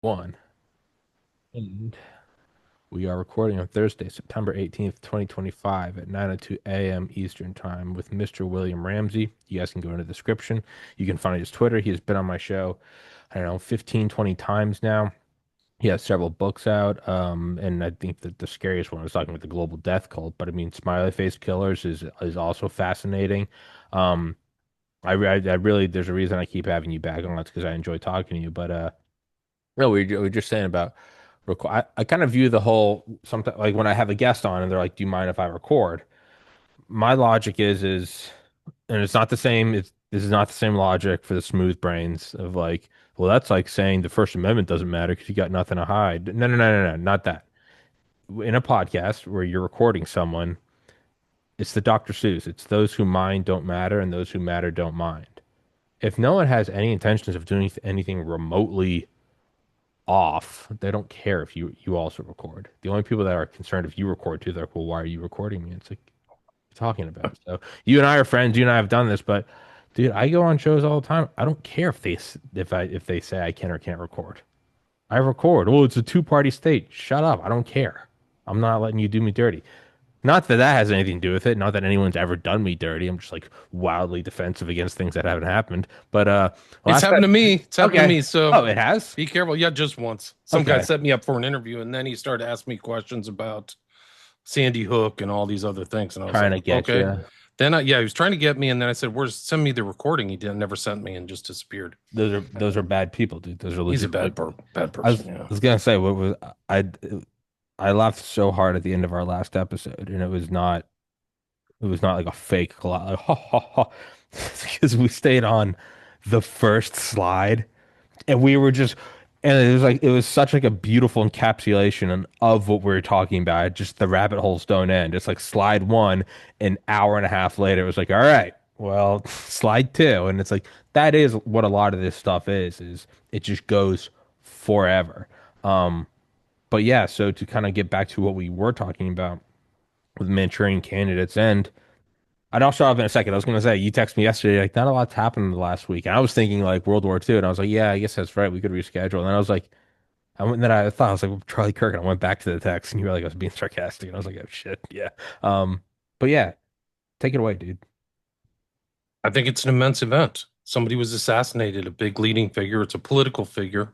One. And we are recording on Thursday, September 18th, 2025 at 9:02 a.m. Eastern Time with Mr. William Ramsey. You guys can go in the description. You can find his Twitter. He has been on my show, I don't know, 15, 20 times now. He has several books out. And I think that the scariest one was talking about the global death cult, but I mean, smiley face killers is also fascinating. Um, I really, there's a reason I keep having you back on. It's because I enjoy talking to you, but no, we were just saying about record. I kind of view the whole something like when I have a guest on and they're like, "Do you mind if I record?" My logic is, and it's not the same. This is not the same logic for the smooth brains of like, well, that's like saying the First Amendment doesn't matter because you got nothing to hide. No, no, no, no, no, not that. In a podcast where you're recording someone, it's the Dr. Seuss. It's those who mind don't matter and those who matter don't mind. If no one has any intentions of doing anything remotely off, they don't care if you also record. The only people that are concerned if you record too, they're like, well, why are you recording me? It's like what are you talking about. So you and I are friends. You and I have done this, but dude, I go on shows all the time. I don't care if they say I can or can't record. I record. Oh, it's a two-party state. Shut up. I don't care. I'm not letting you do me dirty. Not that that has anything to do with it. Not that anyone's ever done me dirty. I'm just like wildly defensive against things that haven't happened. But It's last happened time, to me. It's happened to okay. me. So Oh, it has. be careful. Yeah, just once. Some guy Okay. set me up for an interview, and then he started asking me questions about Sandy Hook and all these other things. And I was Trying like, to get okay. you. Yeah, he was trying to get me, and then I said, "Where's send me the recording?" He didn't, never sent me, and just disappeared. Those are bad people, dude. Those are He's a legit. Like bad I was, person. Yeah. I was gonna say, what was I laughed so hard at the end of our last episode, and it was not like a fake laugh, like, ha ha ha, because we stayed on the first slide, and we were just, and it was such like a beautiful encapsulation of what we were talking about. Just the rabbit holes don't end. It's like slide one, an hour and a half later, it was like, all right, well, slide two, and it's like that is what a lot of this stuff is it just goes forever. Um, but yeah, so to kind of get back to what we were talking about with Manchurian candidates, and I'd also have in a second. I was going to say, you texted me yesterday, like, not a lot's happened in the last week. And I was thinking like World War II, and I was like, yeah, I guess that's right. We could reschedule. And then I was like, and then I thought, I was like, well, Charlie Kirk. And I went back to the text, and you were like, I was being sarcastic. And I was like, oh, shit. Yeah. Um, but yeah, take it away, dude. I think it's an immense event. Somebody was assassinated, a big leading figure. It's a political figure,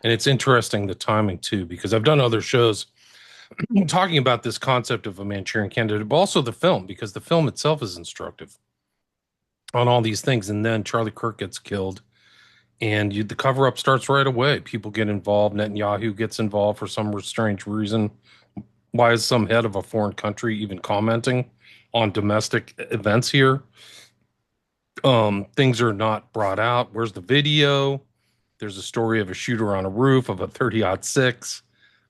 and it's interesting the timing too, because I've done other shows talking about this concept of a Manchurian candidate, but also the film, because the film itself is instructive on all these things. And then Charlie Kirk gets killed, and the cover up starts right away. People get involved. Netanyahu gets involved for some strange reason. Why is some head of a foreign country even commenting on domestic events here? Things are not brought out. Where's the video? There's a story of a shooter on a roof of a 30-06.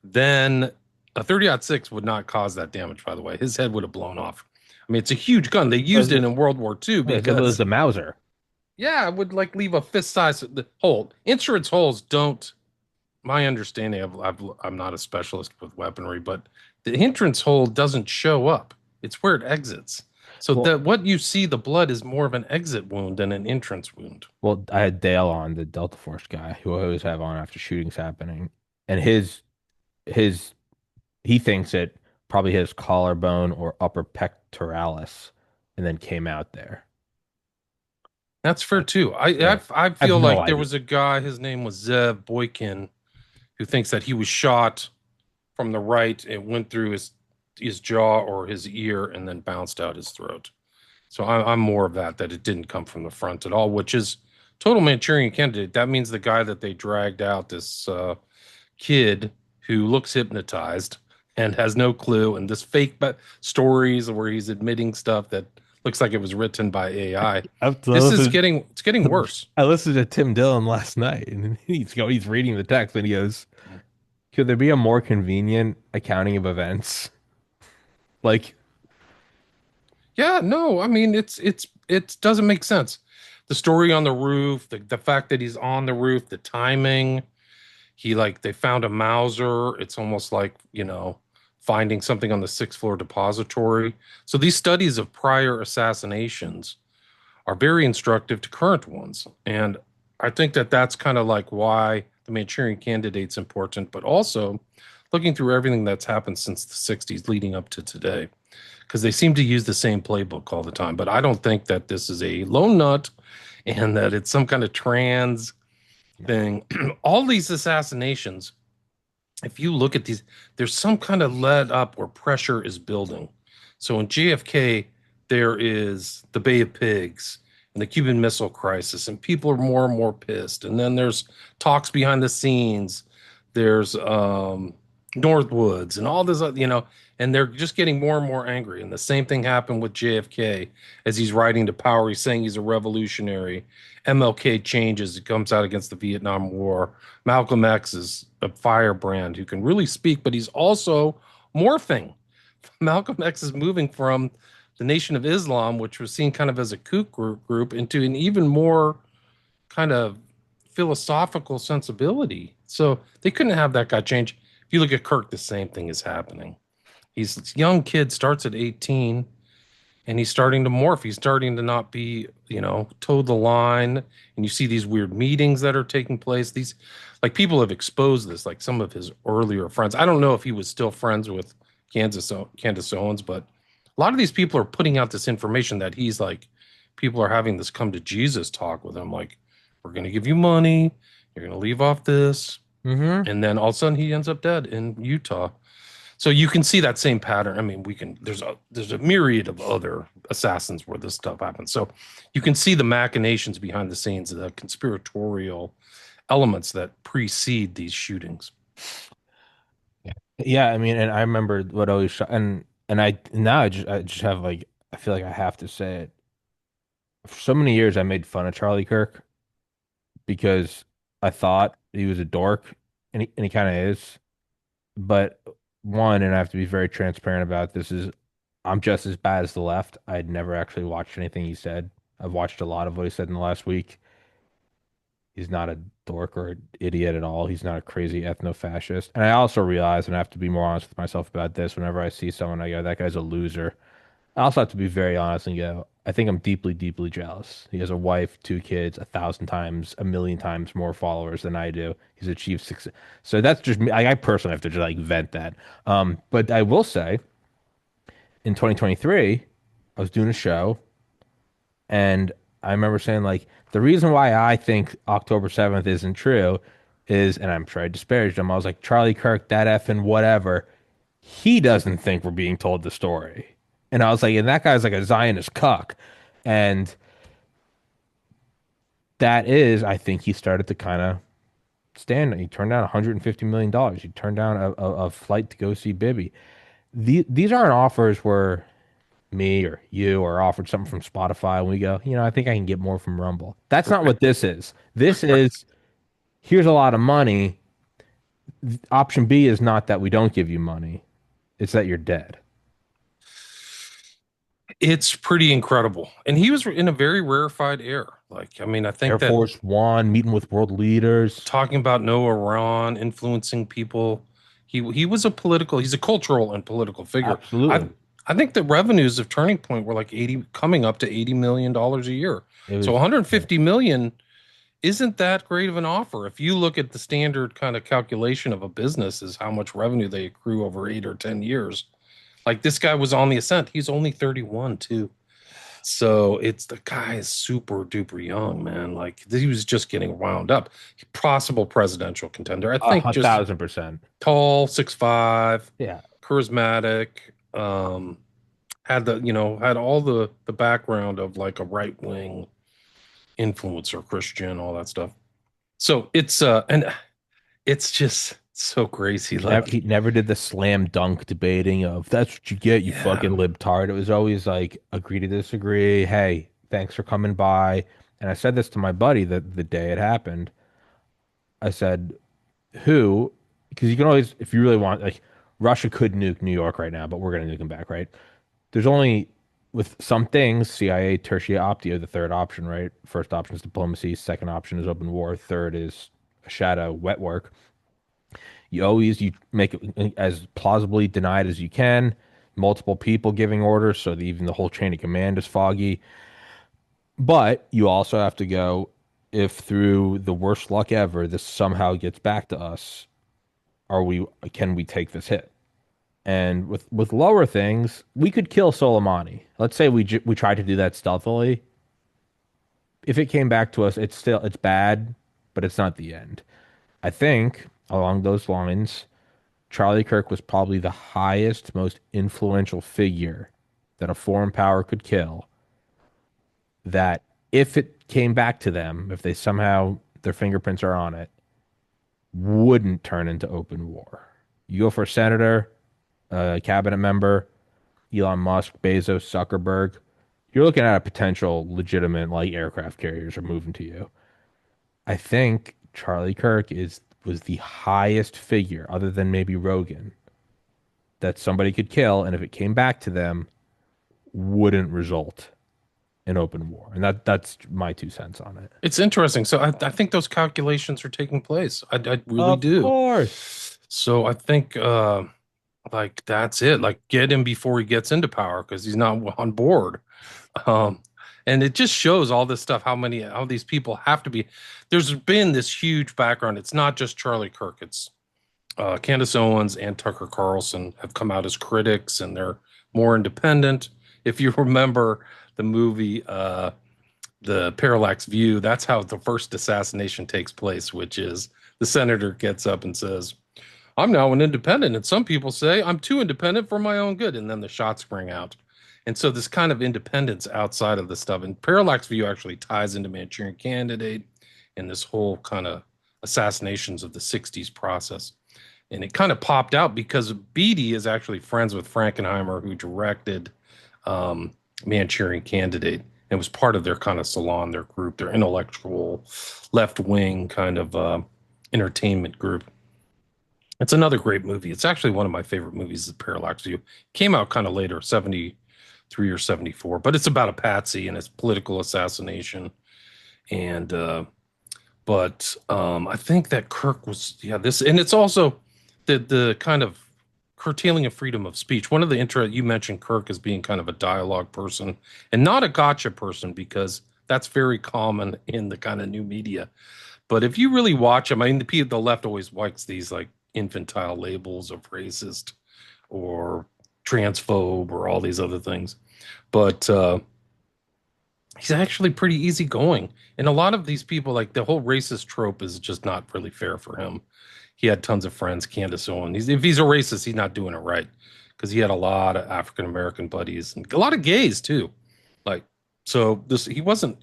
Then a 30-06 would not cause that damage, by the way. His head would have blown off. I mean, it's a huge gun. They used it in World War II It was because, the Mauser. yeah, it would like leave a fist size hole. Insurance holes don't, my understanding, I'm not a specialist with weaponry, but the entrance hole doesn't show up. It's where it exits. So Well, that what you see, the blood is more of an exit wound than an entrance wound. well, I had Dale on, the Delta Force guy, who I always have on after shootings happening, and his he thinks it probably his collarbone or upper pectoralis, and then came out there. That's fair too. Yeah. I I have feel no like there idea. was a guy, his name was Zev Boykin, who thinks that he was shot from the right. It went through his jaw or his ear and then bounced out his throat. So I'm more of that it didn't come from the front at all, which is total Manchurian candidate. That means the guy that they dragged out, this kid who looks hypnotized and has no clue, and this fake stories where he's admitting stuff that looks like it was written by AI. I This is listened, getting worse. I listened to Tim Dillon last night, and he's reading the text, and he goes, "Could there be a more convenient accounting of events?" Like, Yeah, no, I mean it doesn't make sense. The story on the roof, the fact that he's on the roof, the timing. He like they found a Mauser. It's almost like, finding something on the sixth floor depository. So these studies of prior assassinations are very instructive to current ones. And I think that that's kind of like why the the Manchurian candidate's important, but also looking through everything that's happened since the 60s leading up to today, because they seem to use the same playbook all the time. But I don't think that this is a lone nut and that it's some kind of trans No. thing. All these assassinations, if you look at these, there's some kind of let up where pressure is building. So in JFK, there is the Bay of Pigs and the Cuban Missile Crisis, and people are more and more pissed. And then there's talks behind the scenes. There's Northwoods and all this, and they're just getting more and more angry. And the same thing happened with JFK as he's riding to power. He's saying he's a revolutionary. MLK changes. He comes out against the Vietnam War. Malcolm X is a firebrand who can really speak, but he's also morphing. Malcolm X is moving from the Nation of Islam, which was seen kind of as a kook group, into an even more kind of philosophical sensibility. So they couldn't have that guy change. If you look at Kirk, the same thing is happening. He's a young kid, starts at 18, and he's starting to morph. He's starting to not be, toe the line. And you see these weird meetings that are taking place. These, like, people have exposed this, like some of his earlier friends. I don't know if he was still friends with Candace Owens, but a lot of these people are putting out this information that he's like, people are having this come to Jesus talk with him. Like, we're going to give you money. You're going to leave off this. Mm-hmm. And then all of a sudden he ends up dead in Utah. So you can see that same pattern. I mean, there's a myriad of other assassins where this stuff happens. So you can see the machinations behind the scenes, the conspiratorial elements that precede these shootings. Yeah. Yeah, I mean, and I remember what always shot, and I just have like I feel like I have to say it. For so many years, I made fun of Charlie Kirk because I thought he was a dork, and he kind of is. But one, and I have to be very transparent about this, is I'm just as bad as the left. I'd never actually watched anything he said. I've watched a lot of what he said in the last week. He's not a dork or an idiot at all. He's not a crazy ethno-fascist. And I also realize, and I have to be more honest with myself about this, whenever I see someone, I go, that guy's a loser. I also have to be very honest and go, I think I'm deeply, deeply jealous. He has a wife, two kids, 1,000 times, 1,000,000 times more followers than I do. He's achieved success. So that's just me. I personally have to just like vent that. But I will say, in 2023, I was doing a show, and I remember saying like the reason why I think October 7th isn't true is, and I'm sure I disparaged him. I was like, Charlie Kirk, that effing whatever. He doesn't think we're being told the story. And I was like, and that guy's like a Zionist cuck. And that is, I think he started to kind of stand. He turned down $150 million. He turned down a flight to go see Bibby. These aren't offers where me or you are offered something from Spotify and we go, I think I can get more from Rumble. That's not what this is. This is, here's a lot of money. Option B is not that we don't give you money. It's that you're dead. It's pretty incredible. And he was in a very rarefied air. Like, I mean, I Air think that Force One, meeting with world leaders. talking about no Iran influencing people, he was he's a cultural and political figure. I Absolutely. I think the revenues of Turning Point were like 80, coming up to $80 million a year. It So was, yeah. 150 million isn't that great of an offer. If you look at the standard kind of calculation of a business is how much revenue they accrue over 8 or 10 years. Like this guy was on the ascent. He's only 31 too. So it's the guy is super duper young, man. Like he was just getting wound up. Possible presidential contender. I think A just 1,000%. tall, 6'5", Yeah. charismatic, had all the background of like a right wing influencer, Christian, all that stuff. So it's just so crazy. He Like, never did the slam dunk debating of that's what you get, you yeah, fucking libtard. It was always like agree to disagree. Hey, thanks for coming by. And I said this to my buddy the day it happened. I said, who? Because you can always, if you really want, like, Russia could nuke New York right now, but we're going to nuke them back, right? There's only, with some things, CIA, tertia, optio, the third option, right? First option is diplomacy. Second option is open war. Third is a shadow, wet work. You make it as plausibly denied as you can. Multiple people giving orders, even the whole chain of command is foggy. But you also have to go. if through the worst luck ever, this somehow gets back to us, are we can we take this hit? And with lower things, we could kill Soleimani. Let's say we tried to do that stealthily. If it came back to us, it's bad, but it's not the end. I think along those lines, Charlie Kirk was probably the highest, most influential figure that a foreign power could kill. That if it came back to them, if they somehow their fingerprints are on it, wouldn't turn into open war. You go for a senator, a cabinet member, Elon Musk, Bezos, Zuckerberg, you're looking at a potential legitimate like aircraft carriers are moving to you. I think Charlie Kirk is was the highest figure, other than maybe Rogan, that somebody could kill, and if it came back to them, wouldn't result in open war. And that's my 2 cents on it. It's interesting. So I think those calculations are taking place. I really Of do. course. So I think like that's it. Like get him before he gets into power because he's not on board. Um, and it just shows all this stuff, how these people have to be. There's been this huge background. It's not just Charlie Kirk. It's Candace Owens and Tucker Carlson have come out as critics, and they're more independent. If you remember the movie The Parallax View, that's how the first assassination takes place, which is the senator gets up and says, I'm now an independent. And some people say I'm too independent for my own good. And then the shots ring out. And so this kind of independence outside of the stuff. And Parallax View actually ties into Manchurian Candidate and this whole kind of assassinations of the 60s process. And it kind of popped out because Beatty is actually friends with Frankenheimer, who directed um, Manchurian Candidate. It was part of their kind of salon, their group, their intellectual left wing kind of entertainment group. It's another great movie. It's actually one of my favorite movies, The Parallax View. Came out kind of later, 73 or 74, but it's about a patsy and it's political assassination. And I think that Kirk was yeah, this and it's also the kind of curtailing of freedom of speech. One of the intro you mentioned Kirk as being kind of a dialogue person and not a gotcha person because that's very common in the kind of new media. But if you really watch them, I mean, the left always likes these like infantile labels of racist or transphobe or all these other things. But he's actually pretty easygoing. And a lot of these people, like the whole racist trope, is just not really fair for him. He had tons of friends, Candace Owen. If he's a racist, he's not doing it right because he had a lot of African American buddies and a lot of gays too. Like, so this he wasn't.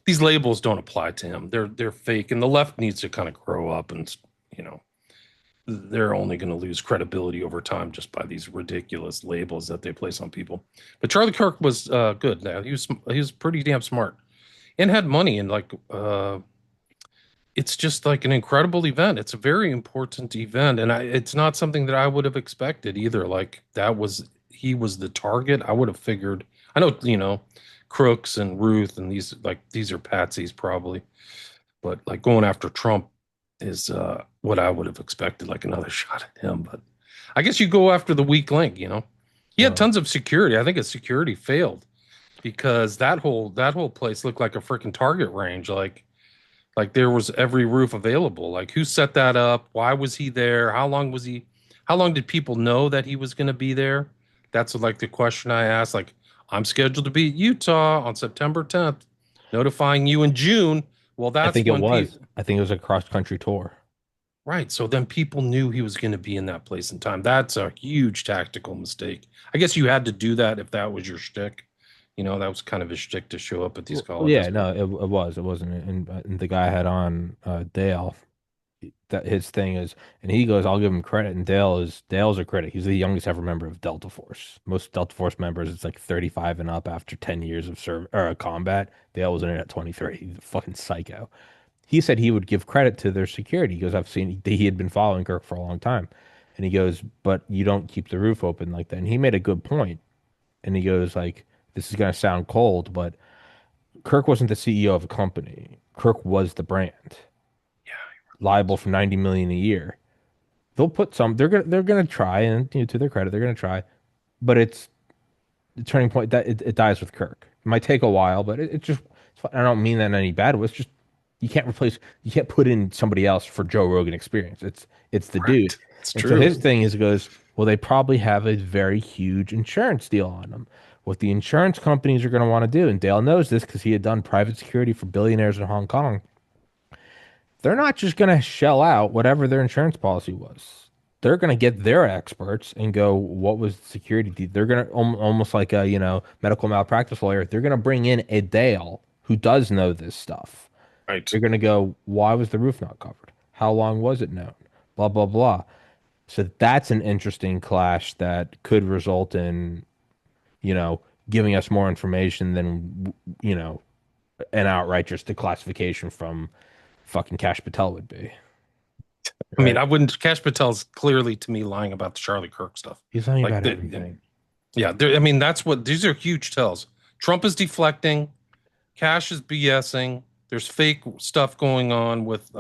These labels don't apply to him. They're fake, and the left needs to kind of grow up and you know they're only going to lose credibility over time just by these ridiculous labels that they place on people. But Charlie Kirk was good. Now he was pretty damn smart and had money and like it's just like an incredible event. It's a very important event, and it's not something that I would have expected either. Like that was he was the target. I would have figured. I know Crooks and Ruth and these are patsies probably, but like going after Trump is what I would have expected, like another shot at him. But I guess you go after the weak link. He had Well, tons of security. I think his security failed because that whole place looked like a freaking target range. Like there was every roof available. Like who set that up? Why was he there? How long was he? How long did people know that he was going to be there? That's like the question I asked. Like I'm scheduled to be at Utah on September 10th, notifying you in June. Well, I that's think it when was. people. I think it was a cross country tour. Right. So then people knew he was going to be in that place in time. That's a huge tactical mistake. I guess you had to do that if that was your shtick. That was kind of his shtick to show up at these Well, colleges. yeah, no, it was. It wasn't. And the guy I had on Dale, that his thing is, and he goes, I'll give him credit. And Dale's a critic. He's the youngest ever member of Delta Force. Most Delta Force members, it's like 35 and up after 10 years of serve or combat. Dale was in it at 23. He's a fucking psycho. He said he would give credit to their security. He goes, I've seen he had been following Kirk for a long time. And he goes, but you don't keep the roof open like that. And he made a good point. And he goes, like, this is gonna sound cold, but Kirk wasn't the CEO of a company. Kirk was the brand, liable for 90 million a year. They'll put some. They're gonna try, and to their credit, they're gonna try. But it's the turning point that it dies with Kirk. It might take a while, but it just. I don't mean that in any bad way. It's just you can't put in somebody else for Joe Rogan experience. It's the dude. Correct. It's And so true. his thing is, he goes, well, they probably have a very huge insurance deal on them. What the insurance companies are going to want to do, and Dale knows this because he had done private security for billionaires in Hong Kong, they're not just going to shell out whatever their insurance policy was. They're going to get their experts and go, what was the security deal? They're going to almost like a, medical malpractice lawyer. They're going to bring in a Dale who does know this stuff. Right. They're going to go, why was the roof not covered? How long was it known? Blah, blah, blah. So that's an interesting clash that could result in, giving us more information than, an outright just declassification from fucking Cash Patel would be. I mean, Right. I wouldn't. Cash Patel's clearly to me lying about the Charlie Kirk stuff. He's lying Like, about everything. yeah. I mean, that's what these are huge tells. Trump is deflecting. Cash is BSing. There's fake stuff going on with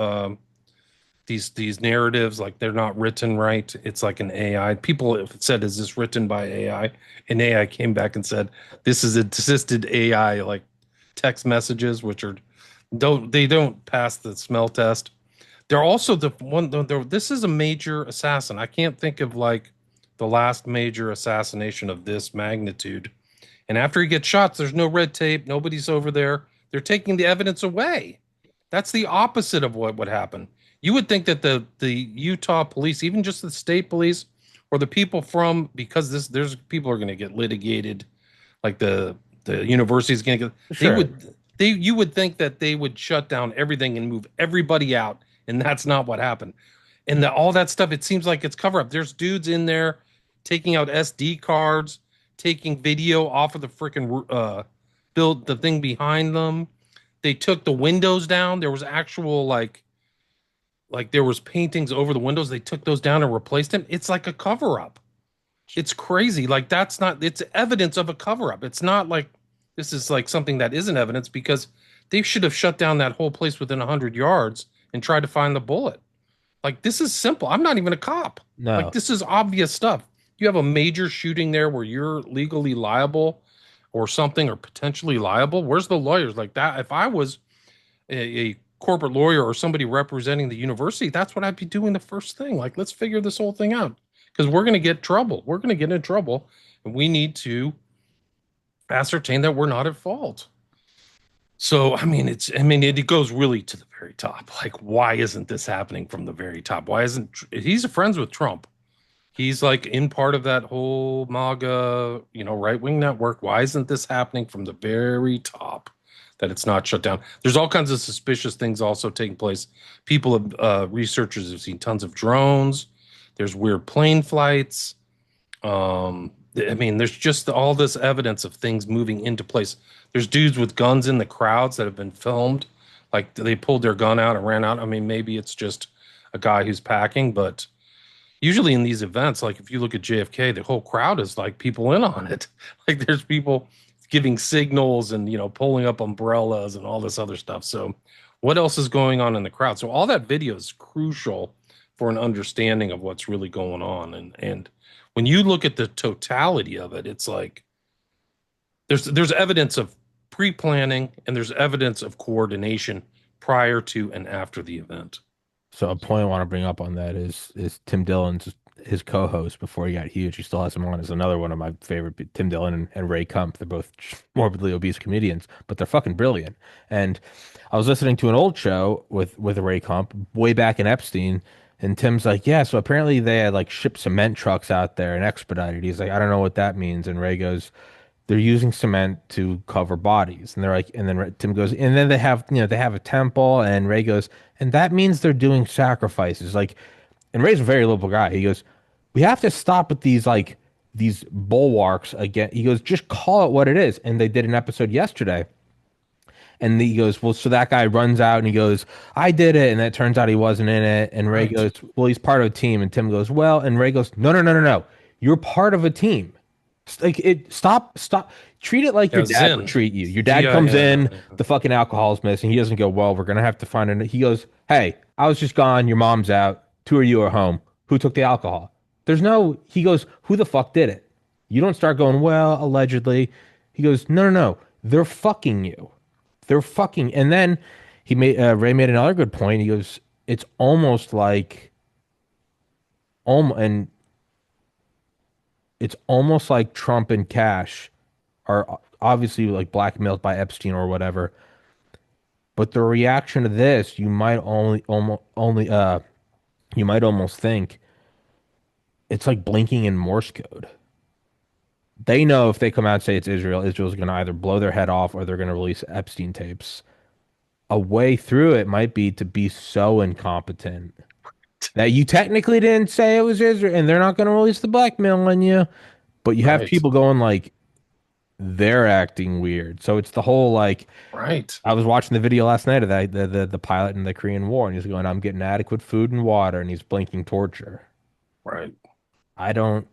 these narratives. Like they're not written right. It's like an AI. People have said, "Is this written by AI?" And AI came back and said, "This is assisted AI, like text messages, which are don't pass the smell test." They're also the one. This is a major assassin. I can't think of like the last major assassination of this magnitude. And after he gets shot, there's no red tape. Nobody's over there. They're taking the evidence away. That's the opposite of what would happen. You would think that the Utah police, even just the state police, or the people from because there's people are going to get litigated, like the university is going to get. Sure. You would think that they would shut down everything and move everybody out, and that's not what happened. And all that stuff, it seems like it's cover up. There's dudes in there taking out SD cards, taking video off of the freaking build the thing behind them. They took the windows down. There was actual like there was paintings over the windows. They took those down and replaced them. It's like a cover up. It's crazy. Like that's not. It's evidence of a cover up. It's not like this is like something that isn't evidence because they should have shut down that whole place within 100 yards and tried to find the bullet. Like this is simple. I'm not even a cop. Like No. this is obvious stuff. You have a major shooting there where you're legally liable or something or potentially liable. Where's the lawyers like that? If I was a corporate lawyer or somebody representing the university, that's what I'd be doing the first thing. Like, let's figure this whole thing out because we're going to get trouble. We're going to get in trouble and we need to ascertain that we're not at fault. So, it goes really to the very top. Like, why isn't this happening from the very top? Why isn't he's friends with Trump? He's like in part of that whole MAGA, right wing network. Why isn't this happening from the very top? That it's not shut down. There's all kinds of suspicious things also taking place. Researchers have seen tons of drones. There's weird plane flights. There's just all this evidence of things moving into place. There's dudes with guns in the crowds that have been filmed. Like they pulled their gun out and ran out. I mean, maybe it's just a guy who's packing, but usually in these events, like if you look at JFK, the whole crowd is like people in on it. Like there's people giving signals and pulling up umbrellas and all this other stuff. So what else is going on in the crowd? So all that video is crucial for an understanding of what's really going on. And when you look at the totality of it, it's like there's evidence of pre-planning and there's evidence of coordination prior to and after the event. So a point I want to bring up on that is Tim Dillon's his co-host before he got huge. He still has him on as another one of my favorite, Tim Dillon and Ray Kump. They're both morbidly obese comedians, but they're fucking brilliant. And I was listening to an old show with Ray Kump way back in Epstein, and Tim's like, yeah, so apparently they had like shipped cement trucks out there and expedited. He's like, I don't know what that means. And Ray goes, they're using cement to cover bodies. And they're like, and then Tim goes, and then they have a temple. And Ray goes, and that means they're doing sacrifices. Like, and Ray's a very liberal guy. He goes, we have to stop with these bulwarks again. He goes, just call it what it is. And they did an episode yesterday. And he goes, well, so that guy runs out and he goes, I did it. And it turns out he wasn't in it. And Ray Right. goes, well, he's part of a team. And Tim goes, well, and Ray goes, no, no, no, no, no. You're part of a team. Like stop. Treat it like your Yeah, dad would Zen. treat you. Your dad comes in, ZIN. the fucking alcohol's missing. He doesn't go, well, we're gonna have to find it. He goes, hey, I was just gone. Your mom's out. Two of you are home. Who took the alcohol? There's no. He goes, who the fuck did it? You don't start going, well, allegedly. He goes, no, no, no. They're fucking you. They're fucking. And then He made Ray made another good point. He goes, it's almost like and it's almost like Trump and Cash are obviously like blackmailed by Epstein or whatever. But the reaction to this, you might almost think it's like blinking in Morse code. They know if they come out and say it's Israel, Israel's going to either blow their head off or they're going to release Epstein tapes. A way through it might be to be so incompetent that you technically didn't say it was Israel and they're not going to release the blackmail on you, but you have Right. people going like they're acting weird. So it's the whole like Right. I was watching the video last night of that the pilot in the Korean War and he's going, I'm getting adequate food and water and he's blinking torture. Right. I don't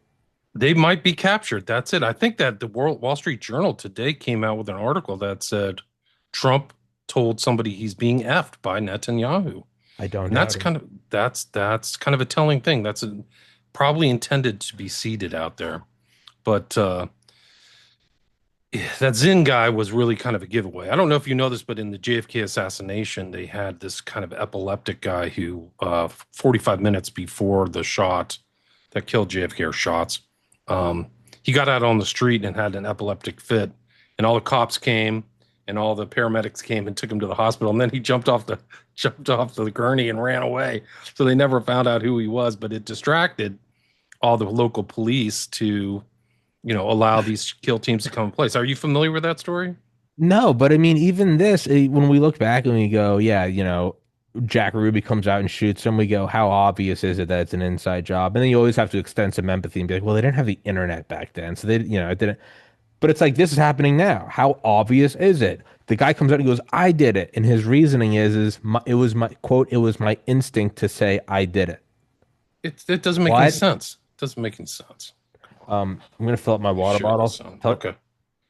They might be captured. That's it. I think that the Wall Street Journal today came out with an article that said Trump told somebody he's being effed by Netanyahu. I don't And doubt it. that's kind of a telling thing. Probably intended to be seeded out there. But that Zinn guy was really kind of a giveaway. I don't know if you know this, but in the JFK assassination, they had this kind of epileptic guy who, 45 minutes before the shot that killed JFK or shots, um, he got out on the street and had an epileptic fit, and all the cops came and all the paramedics came and took him to the hospital, and then he jumped off the gurney and ran away. So they never found out who he was, but it distracted all the local police to allow these kill teams to come in place. Are you familiar with that story? No, but I mean, even this, when we look back and we go, yeah, Jack Ruby comes out and shoots him, we go, how obvious is it that it's an inside job? And then you always have to extend some empathy and be like, well, they didn't have the internet back then. So it didn't. But it's like, this is happening now. How obvious is it? The guy comes out and goes, I did it. And his reasoning it was my quote, it was my instinct to say I did it. It doesn't make any What? sense. It doesn't make any sense. I'm going to fill up my water Share this bottle. sound. Tell, Okay.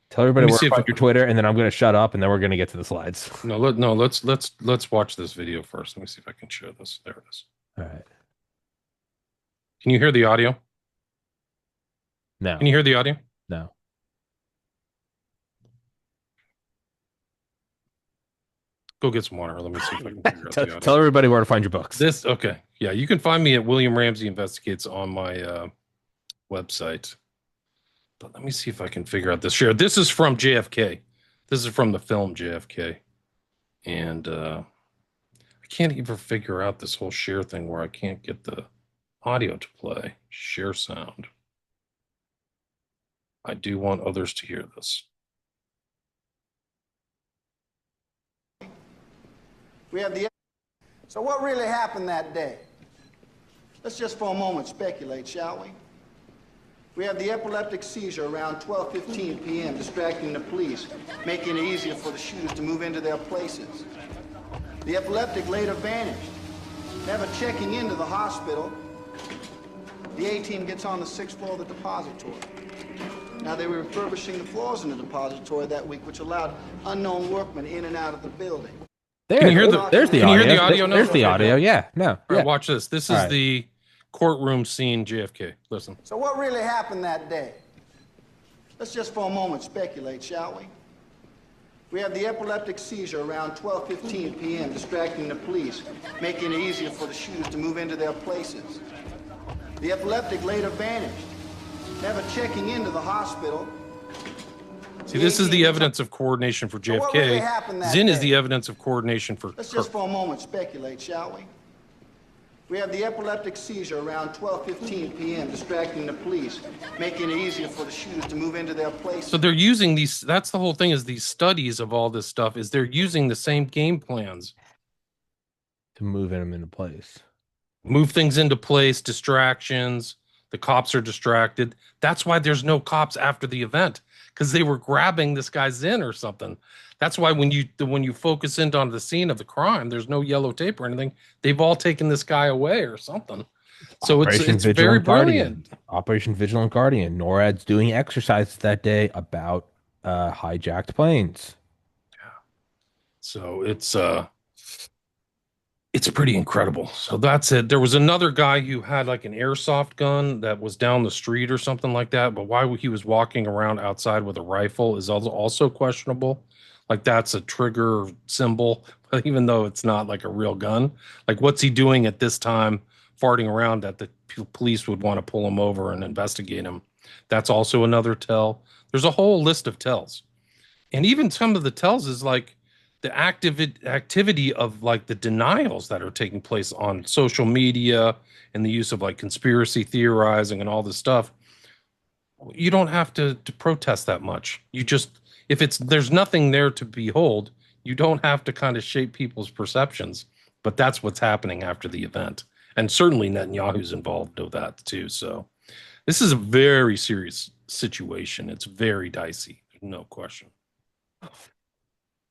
tell Let everybody me where see to if find your Twitter, and then I'm going to shut up, and then we're going to get to the slides. no, let's watch this video first. Let me see if I can share this. There it is. All right. Can you hear the audio? No, Can you hear the audio? no. Go get some water. Let me see if I can figure out Tell, the tell audio. everybody where to find your books. Okay. Yeah, you can find me at William Ramsey Investigates on my website. But let me see if I can figure out this share. This is from JFK. This is from the film JFK. And I can't even figure out this whole share thing where I can't get the audio to play. Share sound. I do want others to hear this. So what really happened that day? Let's just for a moment speculate, shall we? We have the epileptic seizure around 12:15 p.m., distracting the police, making it easier for the shooters to move into their places. The epileptic later vanished, never checking into the hospital. The A-team gets on the 6th floor of the depository. Now, they were refurbishing the floors in the depository that week, which allowed unknown workmen in and out of the building. There's the Can audio. you hear the audio now? There's the Okay, audio. good. Yeah. No. All right, Yeah. watch this. This All is right. the courtroom scene JFK. Listen. So what really happened that day? Let's just for a moment speculate, shall we? We have the epileptic seizure around 12:15 p.m., distracting the police, making it easier for the shooters to move into their places. The epileptic later vanished, never checking into the hospital. See, this is the evidence of coordination for So what really JFK. happened that Zinn is day? the evidence of coordination for Let's Kirk. just for a moment speculate, shall we? We have the epileptic seizure around 12:15 p.m., distracting the police, making it easier for the shooters to move into their places. So they're using these. That's the whole thing. Is these studies of all this stuff is they're using the same game plans. To move him into place. Move things into place, distractions. The cops are distracted. That's why there's no cops after the event, because they were grabbing this guy Zinn or something. That's why when you focus in on the scene of the crime, there's no yellow tape or anything. They've all taken this guy away or something. So it's very brilliant. Operation Vigilant Guardian. NORAD's doing exercises that day about hijacked planes. So it's pretty incredible. So that's it. There was another guy who had like an airsoft gun that was down the street or something like that. But why he was walking around outside with a rifle is also questionable. Like that's a trigger symbol, even though it's not like a real gun. Like what's he doing at this time, farting around that the police would want to pull him over and investigate him? That's also another tell. There's a whole list of tells. And even some of the tells is like the activity of like the denials that are taking place on social media and the use of like conspiracy theorizing and all this stuff. You don't have to protest that much. You just, if it's there's nothing there to behold, you don't have to kind of shape people's perceptions. But that's what's happening after the event. And certainly Netanyahu's involved with that too. So this is a very serious situation. It's very dicey, no question.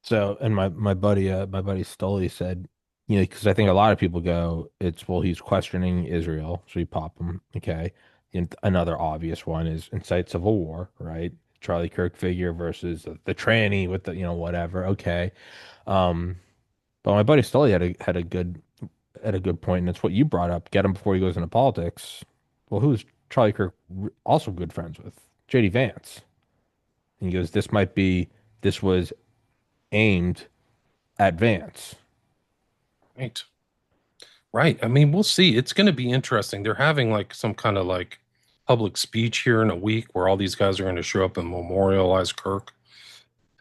So, and my buddy Stoley said, because I think a lot of people go, it's, well, he's questioning Israel, so you pop him. Okay. And another obvious one is incite civil war, right? Charlie Kirk figure versus the tranny with the, whatever. Okay. Um, but my buddy Stoley had a good point, and it's what you brought up. Get him before he goes into politics. Well, who's Charlie Kirk also good friends with? JD Vance. And he goes, this was aimed at Vance. Right. Right. I mean, we'll see. It's going to be interesting. They're having like some kind of like public speech here in a week where all these guys are going to show up and memorialize Kirk.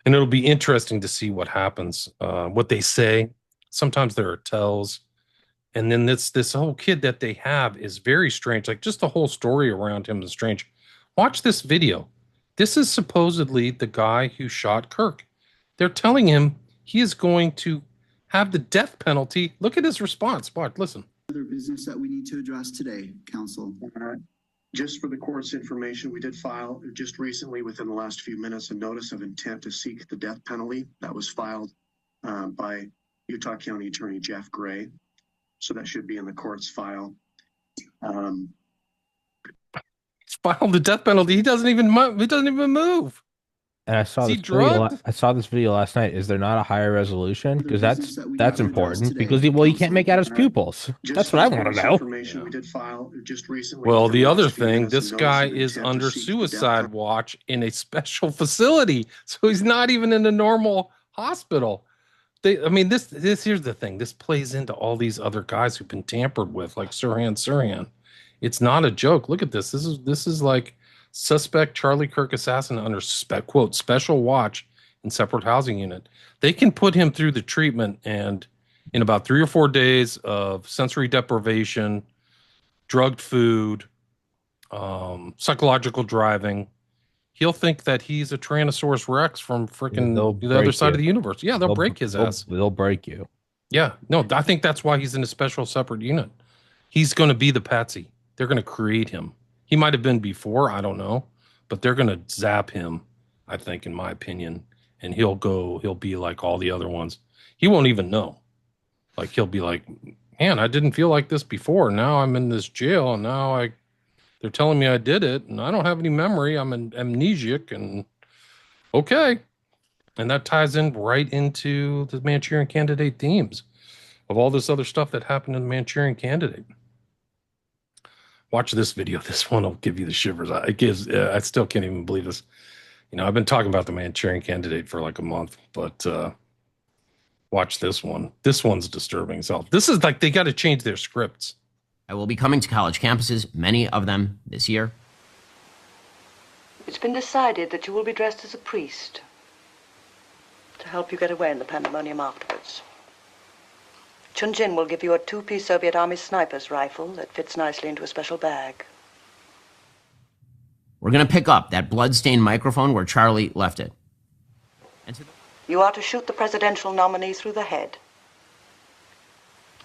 And it'll be interesting to see what happens, what they say. Sometimes there are tells. And then this whole kid that they have is very strange. Like just the whole story around him is strange. Watch this video. This is supposedly the guy who shot Kirk. They're telling him he is going to have the death penalty. Look at his response. Watch, listen. Other business that we need to address today, Council. Just for the court's information, we did file just recently, within the last few minutes, a notice of intent to seek the death penalty. That was filed by Utah County Attorney Jeff Gray. So that should be in the court's file. He's filed the death penalty. He doesn't even move. And I saw Is he this video. drugged? I saw this video last night. Is there not a higher resolution? Because that's important. today, Because he can't make out his Council. pupils. Just That's for what I the want to court's know. information, we did file just recently. Well, within the other last few thing, minutes, a this notice guy of is intent to under seek the death suicide penalty. watch in a special facility. So he's not even in a normal hospital. I mean, this here's the thing. This plays into all these other guys who've been tampered with, like Sirhan. It's not a joke. Look at this. This is like suspect Charlie Kirk assassin under quote special watch in separate housing unit. They can put him through the treatment, and in about 3 or 4 days of sensory deprivation, drugged food, psychological driving, he'll think that he's a Tyrannosaurus Rex from freaking the other side of the universe. Yeah, they'll break his ass. They'll break you. Yeah, no, I think that's why he's in a special separate unit. He's going to be the patsy. They're going to create him. He might have been before, I don't know, but they're going to zap him, I think, in my opinion. And he'll be like all the other ones. He won't even know. Like he'll be like, man, I didn't feel like this before. Now I'm in this jail, and they're telling me I did it, and I don't have any memory. I'm amnesiac, and okay. And that ties in right into the Manchurian Candidate themes of all this other stuff that happened in the Manchurian Candidate. Watch this video. This one will give you the shivers. I still can't even believe this. I've been talking about the Manchurian Candidate for like a month, but watch this one. This one's disturbing as hell. This is like they got to change their scripts. I will be coming to college campuses, many of them this year. It's been decided that you will be dressed as a priest to help you get away in the pandemonium afterwards. Chun-Jin will give you a 2-piece Soviet Army sniper's rifle that fits nicely into a special bag. We're going to pick up that blood-stained microphone where Charlie left it. You are to shoot the presidential nominee through the head.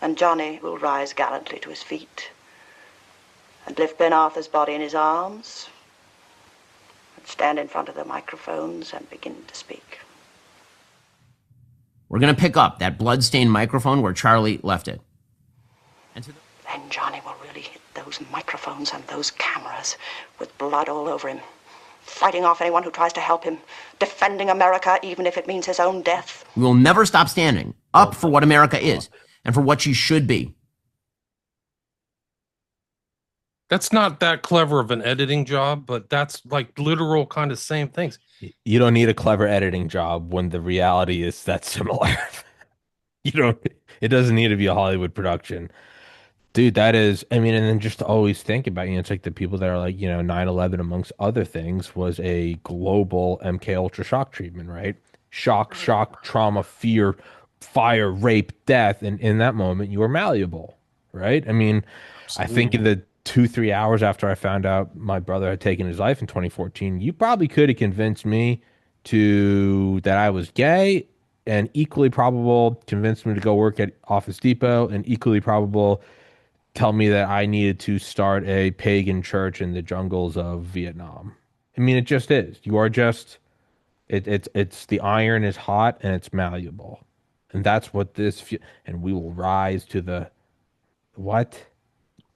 And Johnny will rise gallantly to his feet and lift Ben Arthur's body in his arms and stand in front of the microphones and begin to speak. We're going to pick up that blood-stained microphone where Charlie left it. Then Johnny will really hit those microphones and those cameras with blood all over him, fighting off anyone who tries to help him, defending America even if it means his own death. We will never stop standing up for what America is and for what she should be. That's not that clever of an editing job, but that's like literal kind of same things. You don't need a clever editing job when the reality is that similar. You don't, it doesn't need to be a Hollywood production. Dude, that is, I mean, and then just to always think about, it's like the people that are like, 9/11, amongst other things, was a global MK Ultra shock treatment, right? Shock, trauma, fear, fire, rape, death. And in that moment, you were malleable, right? I mean, I think Absolutely. in the 2, 3 hours after I found out my brother had taken his life in 2014, you probably could have convinced me that I was gay, and equally probable convinced me to go work at Office Depot, and equally probable tell me that I needed to start a pagan church in the jungles of Vietnam. I mean, it just is. You are just it's the iron is hot and it's malleable, and that's what and we will rise to the what?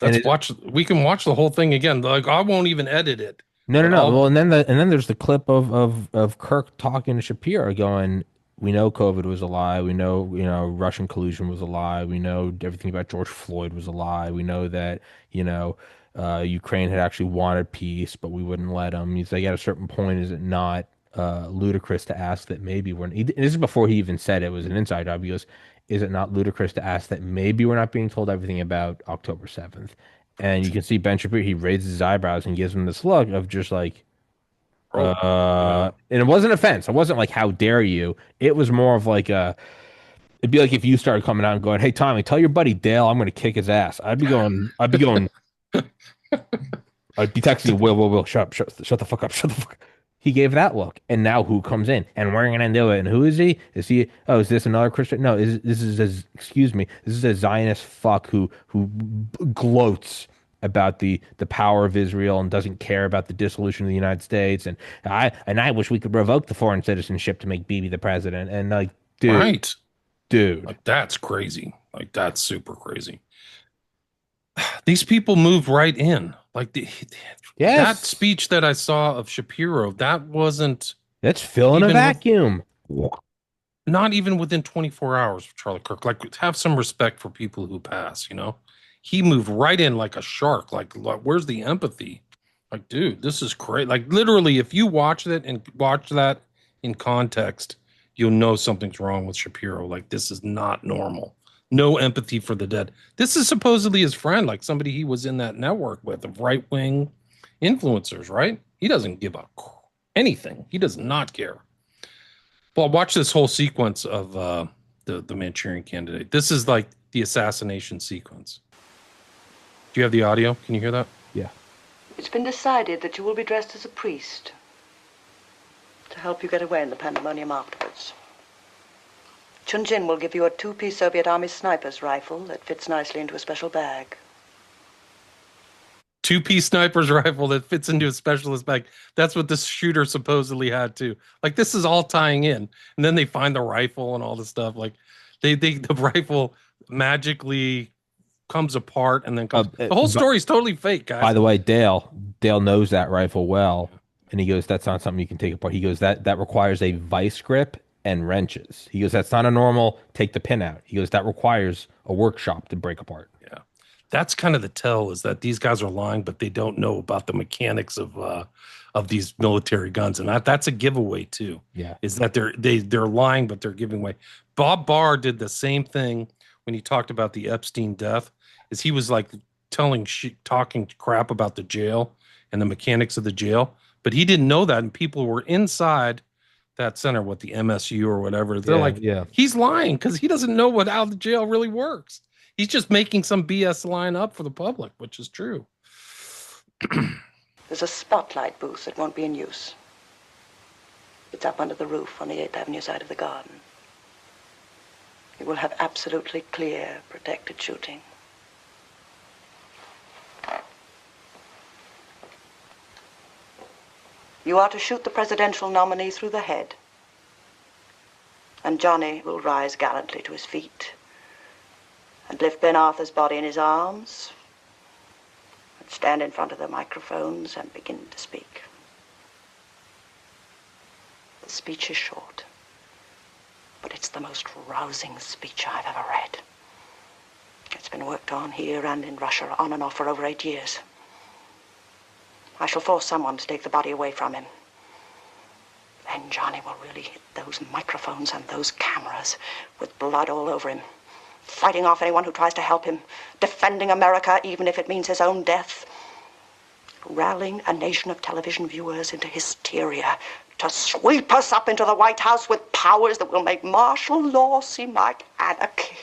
And Let's watch. We can watch the whole thing again. Like I won't even edit it, no, no, but no. I'll. Well, and then there's the clip of Kirk talking to Shapiro, going, "We know COVID was a lie. We know Russian collusion was a lie. We know everything about George Floyd was a lie. We know that Ukraine had actually wanted peace, but we wouldn't let them." He's like, at a certain point, is it not ludicrous to ask that maybe this is before he even said it was an inside job. He goes, "Is it not ludicrous to ask that maybe we're not being told everything about October 7th?" And you can see Ben Shapiro, he raises his eyebrows and gives him this look of just like, Oh, yeah. and it wasn't offense. It wasn't like, how dare you? It was more of like it'd be like if you started coming out and going, "Hey, Tommy, tell your buddy Dale I'm going to kick his ass." I'd be texting you, Will, shut up, shut the fuck up, shut the fuck up. He gave that look. And now who comes in? And we're going to do it. And who is he? Is this another Christian? No, excuse me, this is a Zionist fuck who gloats about the power of Israel and doesn't care about the dissolution of the United States. And I wish we could revoke the foreign citizenship to make Bibi the president. And like, Right. dude. Like that's crazy. Like that's super crazy. These people moved right in. Like that Yes, speech that I saw of Shapiro, that wasn't that's filling a even vacuum. not even within 24 hours of Charlie Kirk. Like have some respect for people who pass, He moved right in like a shark. Like where's the empathy? Like, dude, this is great. Like literally, if you watch it and watch that in context, you'll know something's wrong with Shapiro. Like this is not normal. No empathy for the dead. This is supposedly his friend, like somebody he was in that network with of right-wing influencers, right? He doesn't give anything. He does not care. Well, watch this whole sequence of the Manchurian Candidate. This is like the assassination sequence. Do you have the audio? Can you hear that? Yeah. It's been decided that you will be dressed as a priest to help you get away in the pandemonium afterwards. Chun Jin will give you a 2-piece Soviet Army sniper's rifle that fits nicely into a special bag. 2-piece sniper's rifle that fits into a specialist bag. That's what this shooter supposedly had too. Like this is all tying in, and then they find the rifle and all the stuff. Like the rifle magically comes apart and then comes. The whole story is totally fake, guys. By the way, Dale knows that rifle well, and he goes, "That's not something you can take apart." He goes, "That requires a vice grip and wrenches." He goes, "That's not a normal take the pin out." He goes, "That requires a workshop to break apart." Yeah, that's kind of the tell, is that these guys are lying, but they don't know about the mechanics of these military guns, and that's a giveaway too. Yeah, is that they're lying, but they're giving away. Bob Barr did the same thing when he talked about the Epstein death. Is he was like talking crap about the jail and the mechanics of the jail, but he didn't know that, and people were inside that center, what the MSU or whatever. They're yeah. he's lying because he doesn't know how the jail really works. He's just making some BS line up for the public, which is true. There's a spotlight booth that won't be in use. It's up under the roof on the 8th Avenue side of the garden. You will have absolutely clear, protected shooting. You are to shoot the presidential nominee through the head. And Johnny will rise gallantly to his feet and lift Ben Arthur's body in his arms and stand in front of the microphones and begin to speak. The speech is short, but it's the most rousing speech I've ever read. It's been worked on here and in Russia on and off for over 8 years. I shall force someone to take the body away from him. Then Johnny will really hit those microphones and those cameras with blood all over him, fighting off anyone who tries to help him, defending America even if it means his own death, rallying a nation of television viewers into hysteria to sweep us up into the White House with powers that will make martial law seem like anarchy.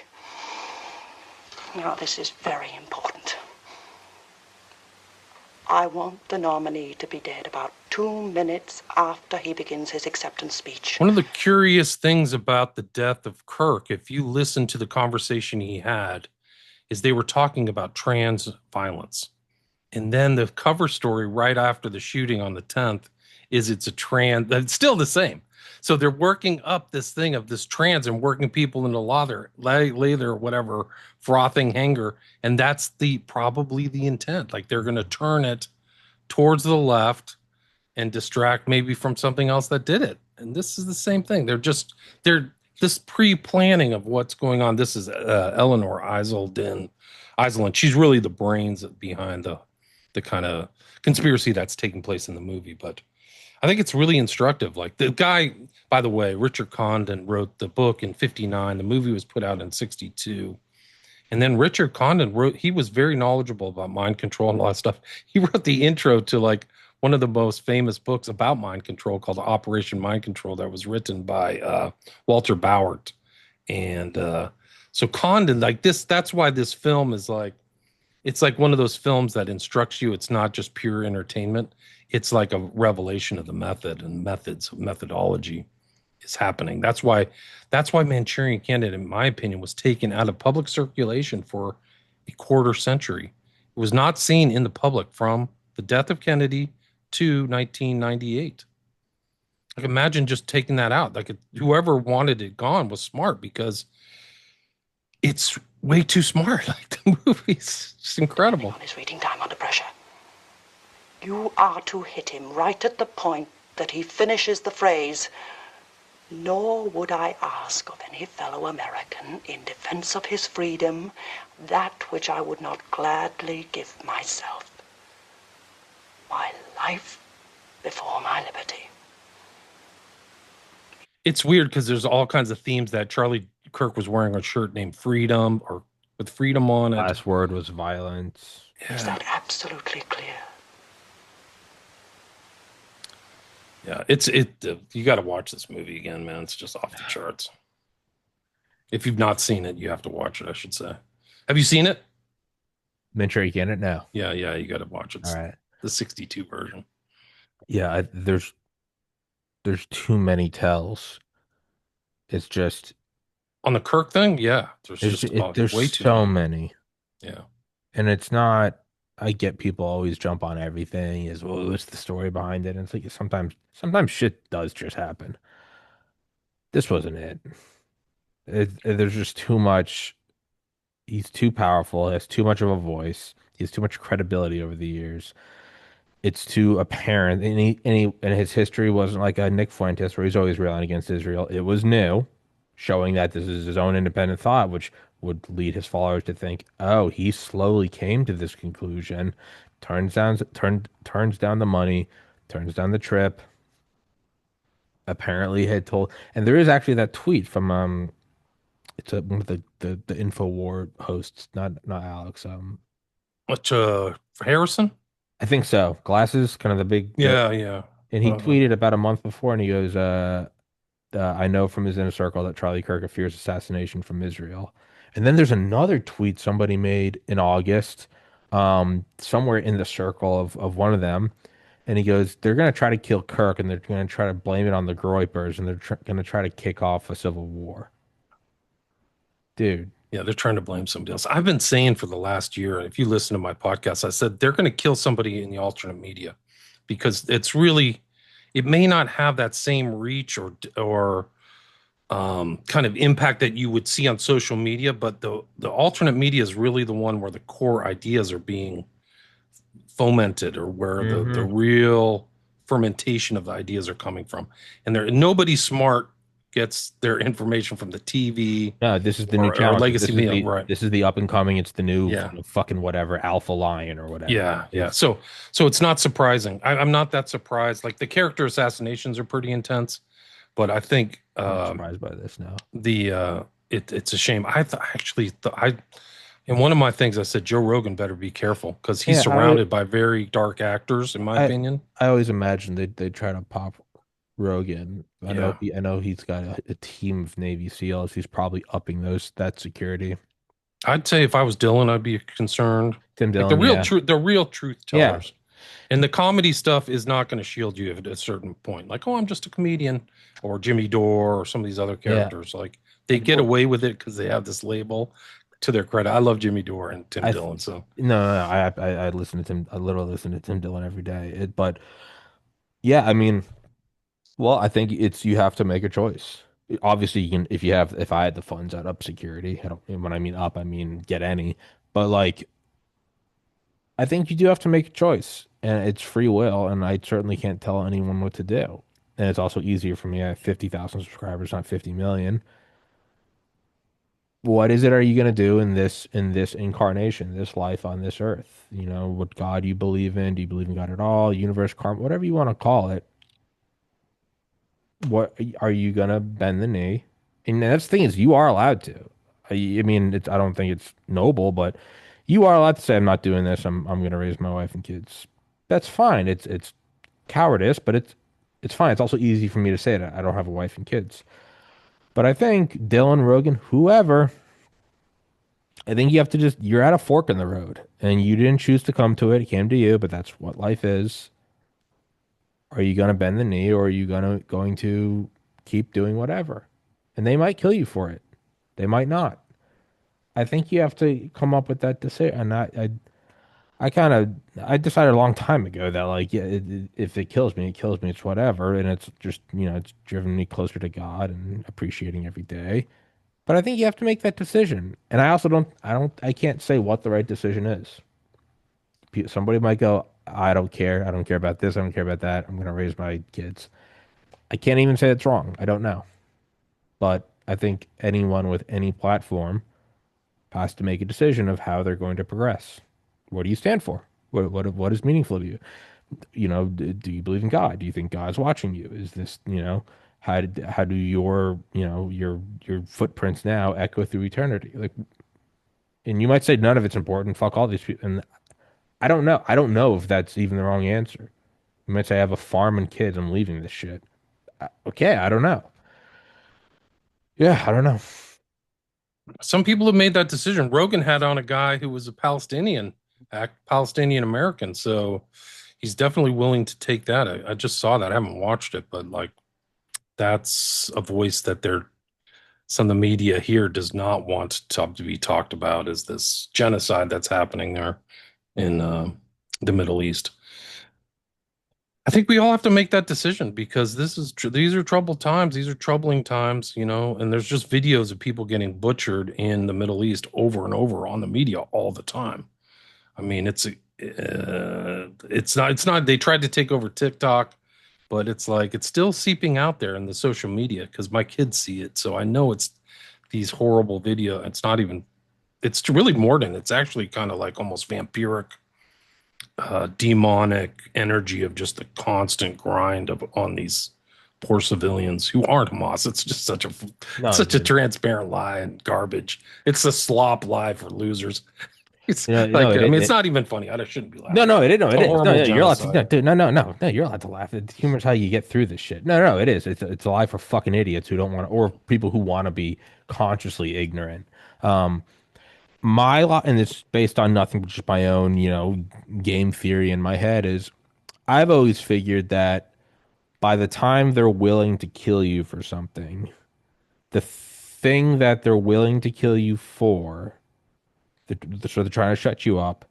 Now, this is very important. I want the nominee to be dead about 2 minutes after he begins his acceptance speech. One of the curious things about the death of Kirk, if you listen to the conversation he had, is they were talking about trans violence. And then the cover story right after the shooting on the 10th is it's still the same. So they're working up this thing of this trans and working people into lather, whatever, frothing hanger. And that's probably the intent. Like they're going to turn it towards the left and distract maybe from something else that did it. And this is the same thing. They're this pre-planning of what's going on. This is Eleanor Iselin. She's really the brains behind the kind of conspiracy that's taking place in the movie. But I think it's really instructive. Like the guy, by the way, Richard Condon wrote the book in 1959. The movie was put out in 1962. And then Richard Condon he was very knowledgeable about mind control and all that stuff. He wrote the intro to like one of the most famous books about mind control called Operation Mind Control that was written by Walter Bauert. And so Condon, like that's why this film is like, it's like one of those films that instructs you. It's not just pure entertainment. It's like a revelation of the method and methodology is happening. That's why Manchurian Candidate, in my opinion, was taken out of public circulation for a quarter century. It was not seen in the public from the death of Kennedy to 1998. Like imagine just taking that out. Like whoever wanted it gone was smart because it's way too smart. Like the movie's just incredible. On his reading time under pressure. You are to hit him right at the point that he finishes the phrase, "Nor would I ask of any fellow American in defense of his freedom that which I would not gladly give myself, my life before my liberty." It's weird because there's all kinds of themes that Charlie Kirk was wearing a shirt named Freedom or with freedom on it. Last word was violence. Is that absolutely clear? Yeah, you got to watch this movie again, man. It's just off the charts. If you've not seen it, you have to watch it, I should say. Have you seen it? Manchurian Candidate? No. Yeah, you got to watch it. All right. The 1962 version. Yeah, there's too many tells. It's just on the Kirk thing. Yeah, there's way so many. Yeah, and it's not. I get people always jump on everything. What's the story behind it? And it's like sometimes shit does just happen. This wasn't it. There's just too much. He's too powerful. He has too much of a voice. He has too much credibility over the years. It's too apparent. And his history wasn't like a Nick Fuentes where he's always railing against Israel. It was new, showing that this is his own independent thought, which would lead his followers to think, oh, he slowly came to this conclusion, turns down the money, turns down the trip. Apparently had told, and there is actually that tweet from it's one of the InfoWar hosts, not Alex. Harrison? I think so. Glasses, kind of the big. Yeah. And he tweeted about a month before, and he goes, I know from his inner circle that Charlie Kirk fears assassination from Israel. And then there's another tweet somebody made in August, somewhere in the circle of one of them. And he goes, they're going to try to kill Kirk, and they're going to try to blame it on the Groypers, and they're going to try to kick off a civil war. Dude. Yeah, they're trying to blame somebody else. I've been saying for the last year, if you listen to my podcast, I said they're going to kill somebody in the alternate media because it may not have that same reach or kind of impact that you would see on social media, but the alternate media is really the one where the core ideas are being fomented or where the real fermentation of the ideas are coming from. And nobody smart gets their information from the TV No, this is the new or channel. legacy media, right? This is the up and coming. It's the new Yeah. fucking whatever Alpha Lion or whatever. Yeah. So it's not surprising. I'm not that surprised. Like the character assassinations are pretty intense, but I think I'm surprised by this now. it's a shame. I in one of my things I said Joe Rogan better be careful because he's surrounded by very dark actors, in my opinion. I always imagined they try to pop Rogan. I know he's got a team of Navy SEALs. He's probably upping that security. I'd say if I was Dylan, I'd be concerned. Tim Dillon, the real truth tellers. Yeah. And the comedy stuff is not going to shield you at a certain point. Like, oh, I'm just a comedian, or Jimmy Dore, or some of these other characters. Like they get away with it because they have this label. To their credit, I love Jimmy Dore and Tim Dillon. So no, I listen to Tim. I literally listen to Tim Dillon every day. But yeah, I mean, well, I think you have to make a choice. Obviously, you can if I had the funds, I'd up security. I don't when I mean up, I mean get any. But like, I think you do have to make a choice, and it's free will, and I certainly can't tell anyone what to do. And it's also easier for me. I have 50,000 subscribers, not 50 million. What is it are you going to do in this incarnation, this life on this earth? You know, what God you believe in? Do you believe in God at all? Universe, karma, whatever you want to call it. What are you going to bend the knee? And that's the thing is you are allowed to. I mean, I don't think it's noble, but you are allowed to say I'm not doing this. I'm going to raise my wife and kids. That's fine. It's cowardice, but it's fine. It's also easy for me to say that I don't have a wife and kids. But I think Dylan, Rogan, whoever, I think you have to you're at a fork in the road and you didn't choose to come to it. It came to you, but that's what life is. Are you going to bend the knee or are you going to keep doing whatever? And they might kill you for it. They might not. I think you have to come up with that decision. And I decided a long time ago that like, yeah, if it kills me, it kills me. It's whatever. And it's just, it's driven me closer to God and appreciating every day. But I think you have to make that decision. And I also I can't say what the right decision is. Somebody might go, I don't care. I don't care about this. I don't care about that. I'm going to raise my kids. I can't even say it's wrong. I don't know. But I think anyone with any platform has to make a decision of how they're going to progress. What do you stand for? What is meaningful to you? Do you believe in God? Do you think God's watching you? Is this, how do your, your footprints now echo through eternity? Like, and you might say none of it's important. Fuck all these people. And I don't know. I don't know if that's even the wrong answer. You might say I have a farm and kids. I'm leaving this shit. Okay, I don't know. Yeah, I don't know. some people have made that decision. Rogan had on a guy who was a Palestinian American, so he's definitely willing to take that. I just saw that. I haven't watched it, but like that's a voice that some of the media here does not want to be talked about, is this genocide that's happening there in the Middle East. I think we all have to make that decision because these are troubled times. These are troubling times, and there's just videos of people getting butchered in the Middle East over and over on the media all the time. I mean, it's not, they tried to take over TikTok, but it's like, it's still seeping out there in the social media because my kids see it. So I know it's these horrible video. It's really more than, it's actually kind of like almost vampiric, demonic energy of just the constant grind on these poor civilians who aren't Hamas. It's just such a transparent lie and garbage. It's a slop lie for losers. It's it's not even funny. I shouldn't be laughing. No, it is. You're allowed to. No, dude, no. You're allowed to laugh. Humor's how you get through this shit. No, it is. It's a lie for fucking idiots who don't want to, or people who want to be consciously ignorant. My lot, and it's based on nothing but just my own, game theory in my head, is I've always figured that by the time they're willing to kill you for something, the thing that they're willing to kill you for, so they're trying to shut you up,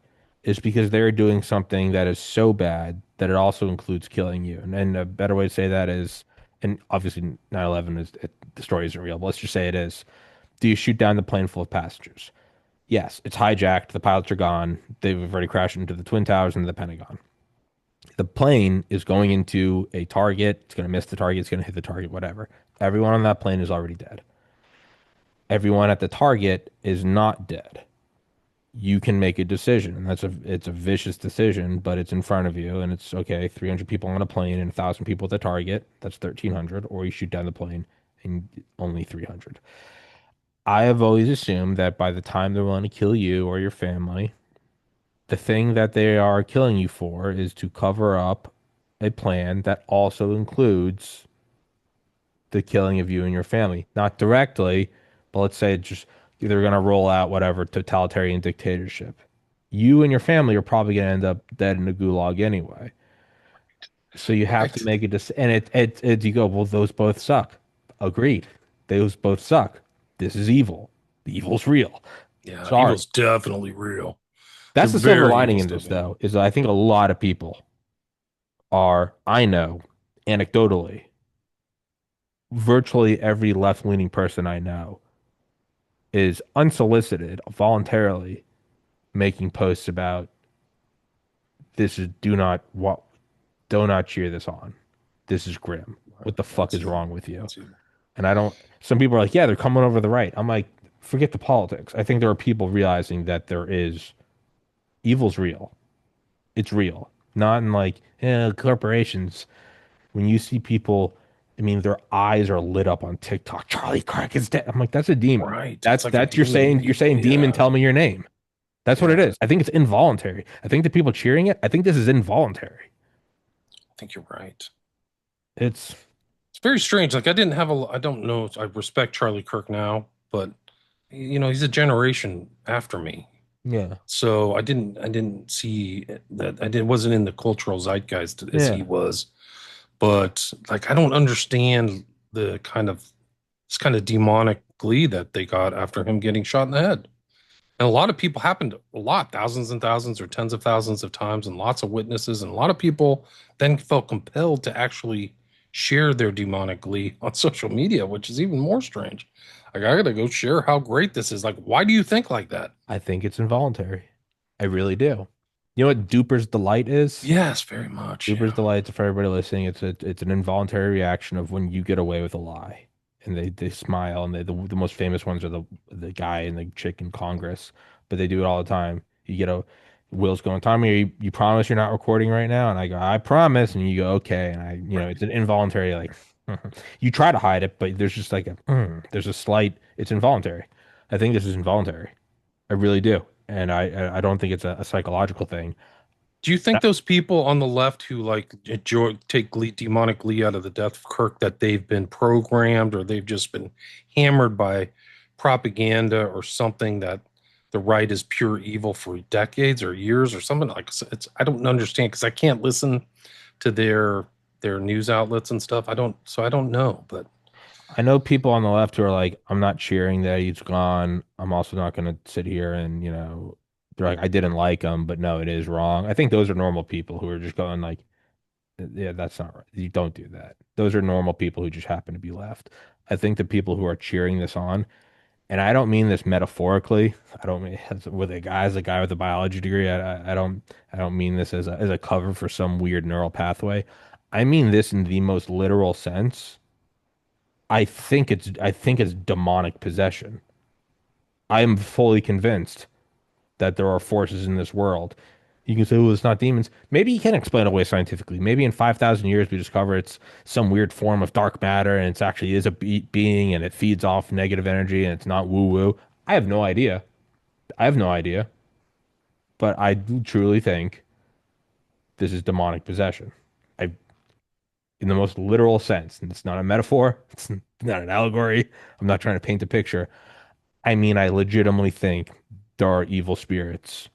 is because they're doing something that is so bad that it also includes killing you. And a better way to say that is, and obviously 9/11 the story isn't real, but let's just say it is. Do you shoot down the plane full of passengers? Yes, it's hijacked. The pilots are gone. They've already crashed into the Twin Towers and the Pentagon. The plane is going into a target. It's going to miss the target. It's going to hit the target, whatever. Everyone on that plane is already dead. Everyone at the target is not dead. You can make a decision, and it's a vicious decision, but it's in front of you, and it's okay. 300 people on a plane and 1,000 people at the target. That's 1,300, or you shoot down the plane and only 300. I have always assumed that by the time they want to kill you or your family, the thing that they are killing you for is to cover up a plan that also includes the killing of you and your family. Not directly, but let's say just they're going to roll out whatever totalitarian dictatorship. You and your family are probably going to end up dead in a gulag anyway. So you have to Right. make a decision. And you go, well, those both suck. Agreed. Those both suck. This is evil. The evil's real. Yeah, Sorry. evil's definitely real. They're That's the silver very lining evil in stuff. this, though, is I think a lot of people are, I know, anecdotally, virtually every left-leaning person I know is unsolicited, voluntarily making posts about this is do not cheer this on. This is grim. What the fuck That's is evil. wrong with you? That's evil. And I don't, some people are like, yeah, they're coming over the right. I'm like, forget the politics. I think there are people realizing that evil's real. It's real. Not in like, corporations. When you see people, I mean, their eyes are lit up on TikTok. Charlie Kirk is dead. I'm like, that's a demon. Right. It's That's like a that's demon. you're saying demon, Yeah. tell me your name. That's what it Yeah. is. I think it's involuntary. I think the people cheering it, I think this is involuntary. I think you're right. It's It's very strange. Like I don't know. I respect Charlie Kirk now, but he's a generation after me. yeah. So I didn't see that. Wasn't in the cultural zeitgeist as he Yeah. was. But like, I don't understand this kind of demonic glee that they got after him getting shot in the head. And a lot of people happened a lot, thousands and thousands or tens of thousands of times, and lots of witnesses. And a lot of people then felt compelled to actually share their demonic glee on social media, which is even more strange. Like, I gotta go share how great this is. Like, why do you think like that? I think it's involuntary. I really do. You know what Duper's delight is? Yes, very much. Duper's Yeah. delight, for everybody listening, it's an involuntary reaction of when you get away with a lie. And they smile, and the most famous ones are the guy and the chick in Congress, but they do it all the time. You get a Will's going, Tommy, you promise you're not recording right now? And I go, I promise. And you go, okay. And it's an involuntary, like, you try to hide it, but there's just like there's a slight, it's involuntary. I think this is involuntary. I really do. And I don't think it's a psychological thing. Do you think those people on the left who like take demonic glee out of the death of Kirk, that they've been programmed or they've just been hammered by propaganda or something, that the right is pure evil for decades or years or something? Like, I don't understand, because I can't listen to their news outlets and stuff. I don't know, but I know people on the left who are like, I'm not cheering that he's gone. I'm also not going to sit here and, they're like, I didn't like him, but no, it is wrong. I think those are normal people who are just going like, yeah, that's not right. You don't do that. Those are normal people who just happen to be left. I think the people who are cheering this on, and I don't mean this metaphorically. I don't mean with as a guy with a biology degree. I don't mean this as a cover for some weird neural pathway. I mean this in the most literal sense. I think it's demonic possession. I am fully convinced that there are forces in this world. You can say, "Oh, it's not demons." Maybe you can explain it away scientifically. Maybe in 5,000 years we discover it's some weird form of dark matter and it's actually is a being and it feeds off negative energy and it's not woo woo. I have no idea. I have no idea. But I do truly think this is demonic possession. I, in the most literal sense, and it's not a metaphor. It's not an allegory. I'm not trying to paint a picture. I mean, I legitimately think there are evil spirits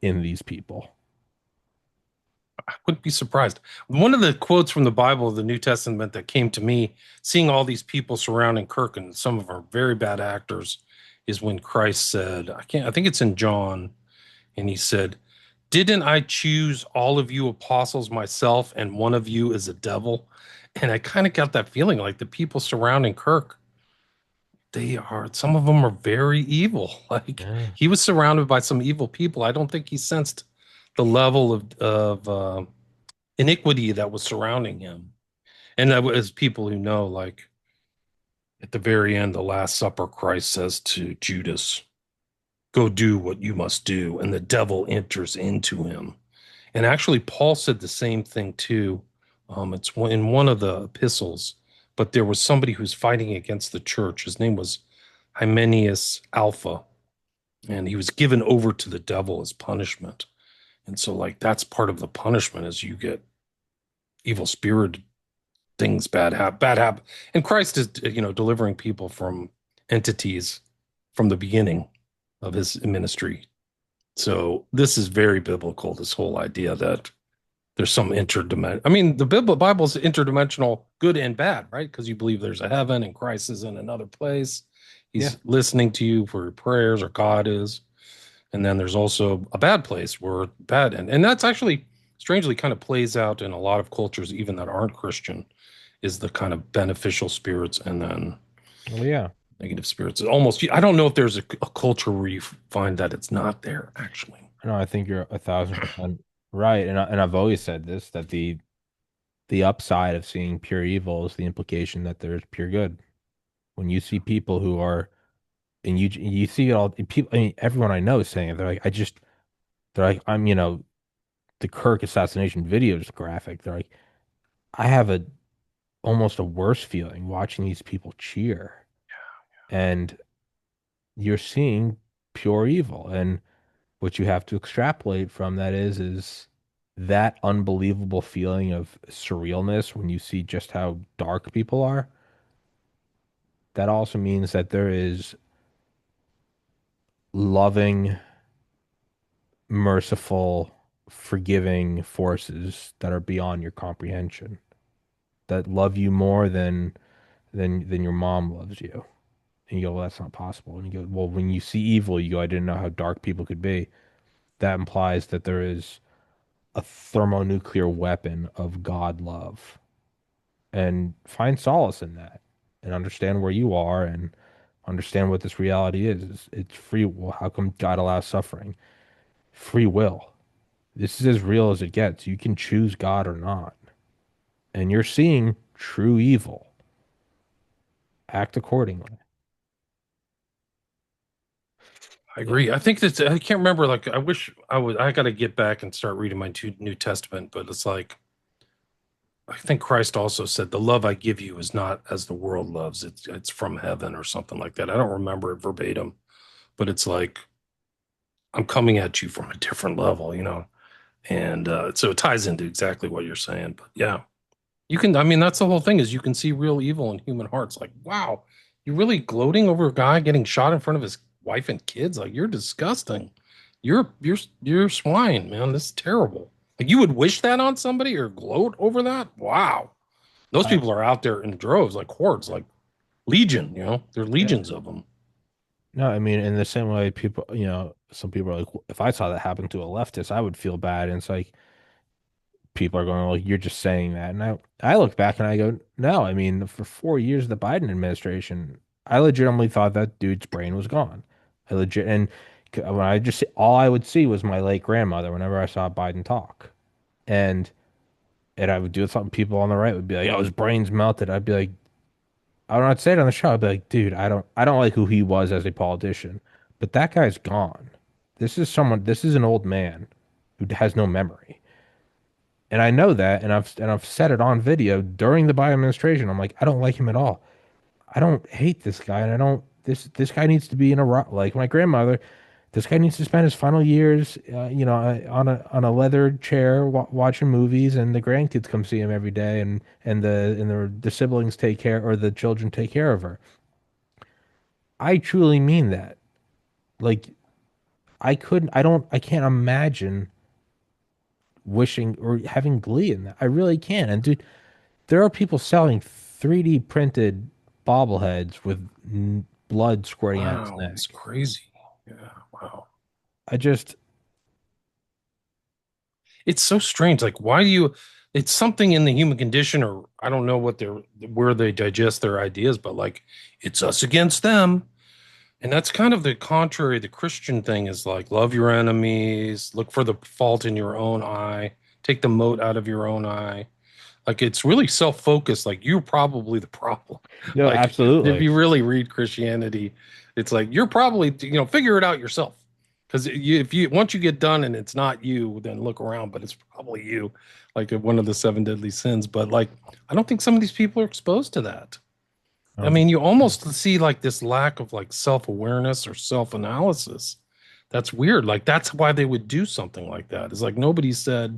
in these people. I wouldn't be surprised. One of the quotes from the Bible, the New Testament, that came to me, seeing all these people surrounding Kirk, and some of them are very bad actors, is when Christ said, I think it's in John, and he said, "Didn't I choose all of you apostles myself, and one of you is a devil?" And I kind of got that feeling like the people surrounding Kirk, some of them are very evil. Like, Yeah. he was surrounded by some evil people. I don't think he sensed the level of iniquity that was surrounding him. And that was people who know, like at the very end, the Last Supper, Christ says to Judas, go do what you must do. And the devil enters into him. And actually, Paul said the same thing too. It's in one of the epistles, but there was somebody who's fighting against the church. His name was Hymenaeus Alpha, and he was given over to the devil as punishment. And so, like, that's part of the punishment is you get evil spirit things, bad happen. And Christ is, delivering people from entities from the beginning of his ministry. So this is very biblical, this whole idea that there's some interdimension. I mean, the Bible's interdimensional, good and bad, right? Because you believe there's a heaven and Christ is in another place. He's listening to you for your prayers, or God is. And then there's also a bad place where bad, and that's actually strangely kind of plays out in a lot of cultures, even that aren't Christian, is the kind of beneficial spirits and then negative spirits. Almost, I don't know if there's a culture where you find that it's not there, actually. No, I think you're 1,000% right. And I've always said this, that the upside of seeing pure evil is the implication that there's pure good. When you see people who are, and you see it all, people, I mean, everyone I know is saying it. They're like, the Kirk assassination video is graphic. They're like, I have almost a worse feeling watching these people cheer. And you're seeing pure evil. And what you have to extrapolate from that is that unbelievable feeling of surrealness when you see just how dark people are. That also means that there is loving, merciful, forgiving forces that are beyond your comprehension, that love you more than your mom loves you. And you go, well, that's not possible. And you go, well, when you see evil, you go, I didn't know how dark people could be. That implies that there is a thermonuclear weapon of God love. And find solace in that and understand where you are and understand what this reality is. It's free will. How come God allows suffering? Free will. This is as real as it gets. You can choose God or not. And you're seeing true evil. Act accordingly. I agree. I think that I can't remember. Like, I wish I got to get back and start reading my New Testament. But it's like, I think Christ also said, "The love I give you is not as the world loves. It's from heaven," or something like that. I don't remember it verbatim, but it's like I'm coming at you from a different level. And so it ties into exactly what you're saying. But yeah, you can. I mean, that's the whole thing is you can see real evil in human hearts. Like, wow, you're really gloating over a guy getting shot in front of his wife and kids. Like, you're disgusting. You're swine, man. This is terrible. Like, you would wish that on somebody or gloat over that. Wow, those people are out there in droves, like hordes, like legion. There are legions of them. No, I mean, in the same way, people, some people are like, if I saw that happen to a leftist, I would feel bad. And it's like, people are going, like, you're just saying that. And I look back and I go, no, I mean, for 4 years of the Biden administration, I legitimately thought that dude's brain was gone. And when all I would see was my late grandmother whenever I saw Biden talk. And I would do something, people on the right would be like, oh, his brain's melted. I'd be like, I don't know, I'd say it on the show. I'd be like, dude, I don't like who he was as a politician, but that guy's gone. This is an old man who has no memory. And I know that, and I've said it on video during the Biden administration. I'm like, I don't like him at all. I don't hate this guy, and I don't this guy needs to be in a like my grandmother. This guy needs to spend his final years, on a leather chair watching movies, and the grandkids come see him every day, and the siblings take care, or the children take care of her. I truly mean that. Like, I can't imagine wishing or having glee in that. I really can. And dude, there are people selling 3D printed bobbleheads with blood squirting out his Wow, neck. it's crazy. Yeah, wow. I just, It's so strange. Like, why do you? It's something in the human condition, or I don't know where they digest their ideas, but like, it's us against them. And that's kind of the contrary. The Christian thing is like, love your enemies, look for the fault in your own eye, take the mote out of your own eye. Like it's really self-focused. Like you're probably the problem. No, Like if absolutely. you really read Christianity, it's like you're probably figure it out yourself. Because if you once you get done and it's not you, then look around. But it's probably you, like one of the seven deadly sins. But like I don't think some of these people are exposed to that. I mean, you almost see like this lack of like self-awareness or self-analysis. That's weird. Like that's why they would do something like that. It's like nobody said,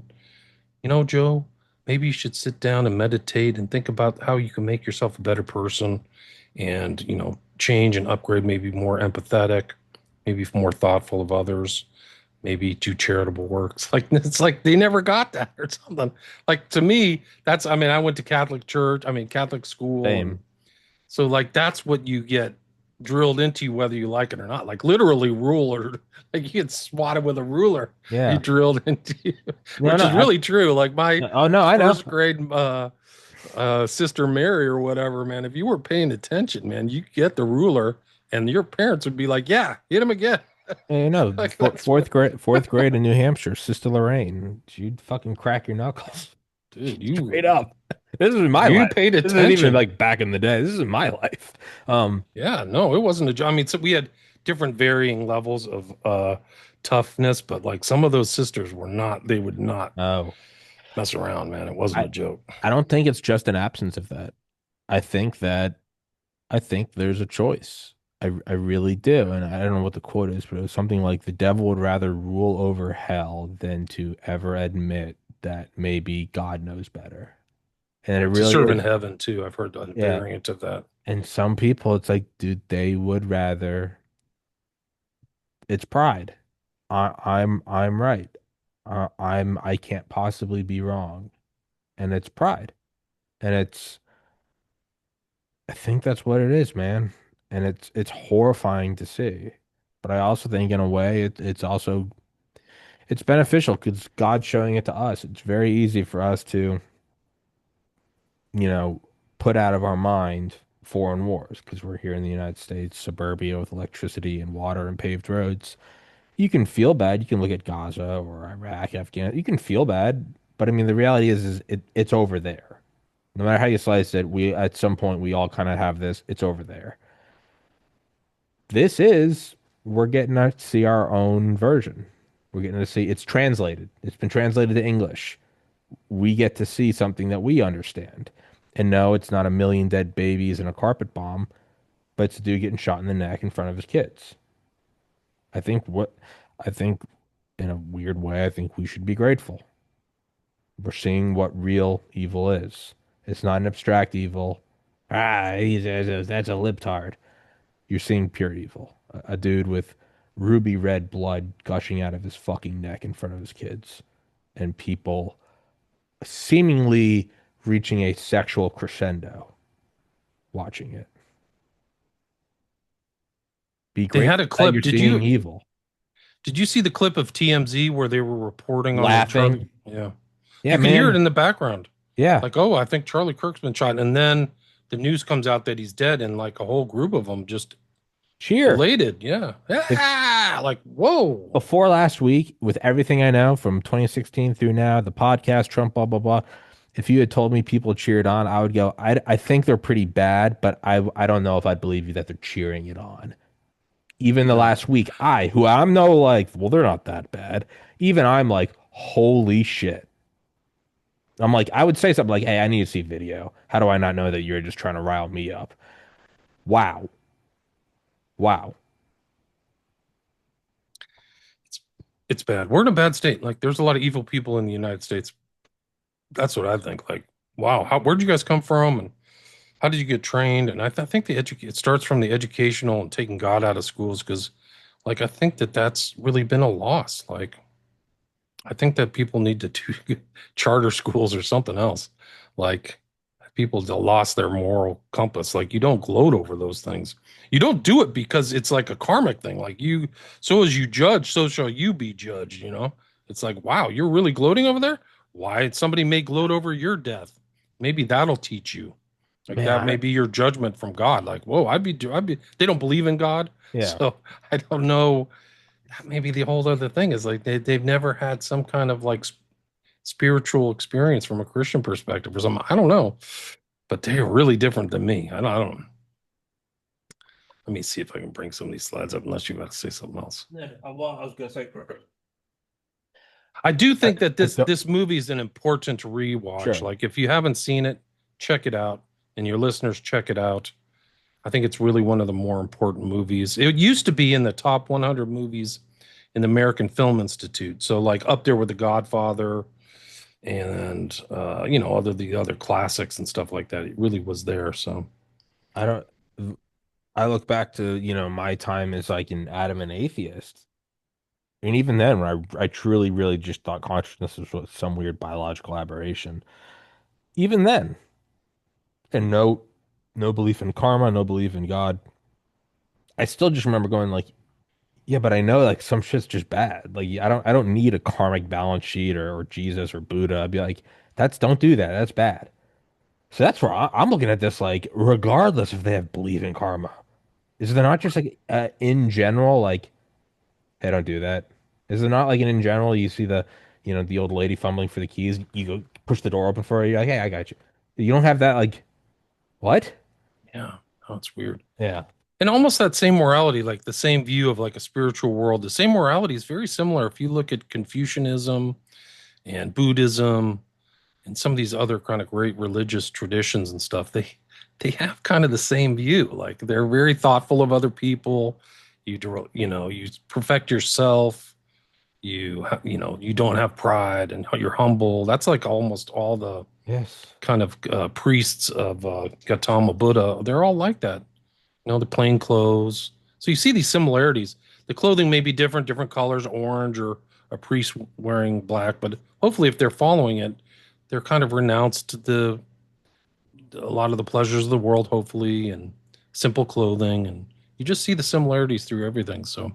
Joe, maybe you should sit down and meditate and think about how you can make yourself a better person and, change and upgrade, maybe more empathetic, maybe more thoughtful of others, maybe do charitable works. Like it's like they never got that or something. Like to me, I mean, I went to Catholic school. Same. So like that's what you get drilled into you, whether you like it or not. Like literally ruler, like you get swatted with a ruler. Yeah. You drilled into you, No, which no, is really true. Like my Oh no, I know. first grade sister Mary or whatever, man. If you were paying attention, man, you get the ruler, and your parents would be like, "Yeah, hit him again." You know, Like, fourth grade in New Hampshire, Sister Lorraine, she'd fucking crack your knuckles. dude, you Straight up. This is my you life. paid This isn't even attention. like back in the day. This is my life. Yeah, no, it wasn't a job. I mean, so we had different varying levels of toughness, but like some of those sisters were not, they would not Oh, mess around, man. It wasn't a joke. I don't think it's just an absence of that. I think that I think there's a choice. I really do. And I don't know what the quote is, but it was something like the devil would rather rule over hell than to ever admit that maybe God knows better. And it To really serve in is. heaven too. I've heard a Yeah. variant of that. And some people, it's like, dude, they would rather. It's pride. I'm right. I can't possibly be wrong, and it's pride, and I think that's what it is, man, and it's horrifying to see, but I also think in a way it's also it's beneficial because God's showing it to us. It's very easy for us to you know put out of our mind foreign wars because we're here in the United States, suburbia with electricity and water and paved roads. You can feel bad. You can look at Gaza or Iraq, Afghanistan. You can feel bad, but I mean, the reality is it's over there. No matter how you slice it, we at some point we all kind of have this. It's over there. This is we're getting to see our own version. We're getting to see it's translated. It's been translated to English. We get to see something that we understand. And no, it's not a million dead babies and a carpet bomb, but it's a dude getting shot in the neck in front of his kids. I think what I think in a weird way, I think we should be grateful. We're seeing what real evil is. It's not an abstract evil. That's a libtard. You're seeing pure evil. A dude with ruby red blood gushing out of his fucking neck in front of his kids, and people seemingly reaching a sexual crescendo watching it. Be They had grateful a that clip. you're seeing evil. Did you see the clip of TMZ where they were reporting on Laughing. Yeah. Yeah, You can hear man. it in the background. Yeah. Like, oh, I think Charlie Kirk's been shot. And then the news comes out that he's dead, and like a whole group of them just Cheer. elated. Yeah. Yeah. Like, whoa. Before last week, with everything I know from 2016 through now, the podcast, Trump, blah, blah, blah. If you had told me people cheered on, I would go, I think they're pretty bad, but I don't know if I believe you that they're cheering it on. Even the last week, who I'm no like, well, they're not that bad. Even I'm like, holy shit. I'm like, I would say something like, hey, I need to see video. How do I not know that you're just trying to rile me up? Wow. Wow. It's bad. We're in a bad state. Like, there's a lot of evil people in the United States. That's what I think. Like, wow, where'd you guys come from? And how did you get trained? And I think it starts from the educational and taking God out of schools because, like, I think that's really been a loss. Like, I think that people need to do charter schools or something else. Like, people lost their moral compass. Like, you don't gloat over those things. You don't do it because it's like a karmic thing. Like, so as you judge, so shall you be judged. It's like, wow, you're really gloating over there. Why? Somebody may gloat over your death. Maybe that'll teach you. Like, that may be your judgment from God. Like, whoa, I'd be. They don't believe in God, Yeah. so I don't know. Maybe the whole other thing is like they've never had some kind of like spiritual experience from a Christian perspective or something. I don't know, but they're really different than me. I don't. Let me see if I can bring some of these slides up, unless you got to say something else. Yeah, I was going to say. I do think that I this movie is an important rewatch. Sure. Like, if you haven't seen it, check it out, and your listeners, check it out. I think it's really one of the more important movies. It used to be in the top 100 movies in the American Film Institute, so like up there with The Godfather and the other classics and stuff like that. It really was there. So I don't. I look back to, my time as like an adamant atheist. And even then, when I truly, really just thought consciousness was some weird biological aberration. Even then, and no belief in karma, no belief in God. I still just remember going like, yeah, but I know like some shit's just bad. Like I don't need a karmic balance sheet or Jesus or Buddha. I'd be like, don't do that. That's bad. So that's where I'm looking at this like, regardless if they have belief in karma, is there not just like in general like, hey, don't do that? Is it not like in general you see the old lady fumbling for the keys, you go push the door open for her, you're like, hey, I got you. You don't have that like what? yeah, oh, it's weird. Yeah. And almost that same morality, like the same view of like a spiritual world, the same morality is very similar. If you look at Confucianism and Buddhism and some of these other kind of great religious traditions and stuff, they have kind of the same view. Like, they're very thoughtful of other people. You perfect yourself. You don't have pride, and you're humble. That's like almost all the Yes. kind of priests of Gautama Buddha. They're all like that. The plain clothes. So you see these similarities. The clothing may be different colors, orange, or a priest wearing black, but hopefully if they're following it, they're kind of renounced a lot of the pleasures of the world, hopefully, and simple clothing. And you just see the similarities through everything. So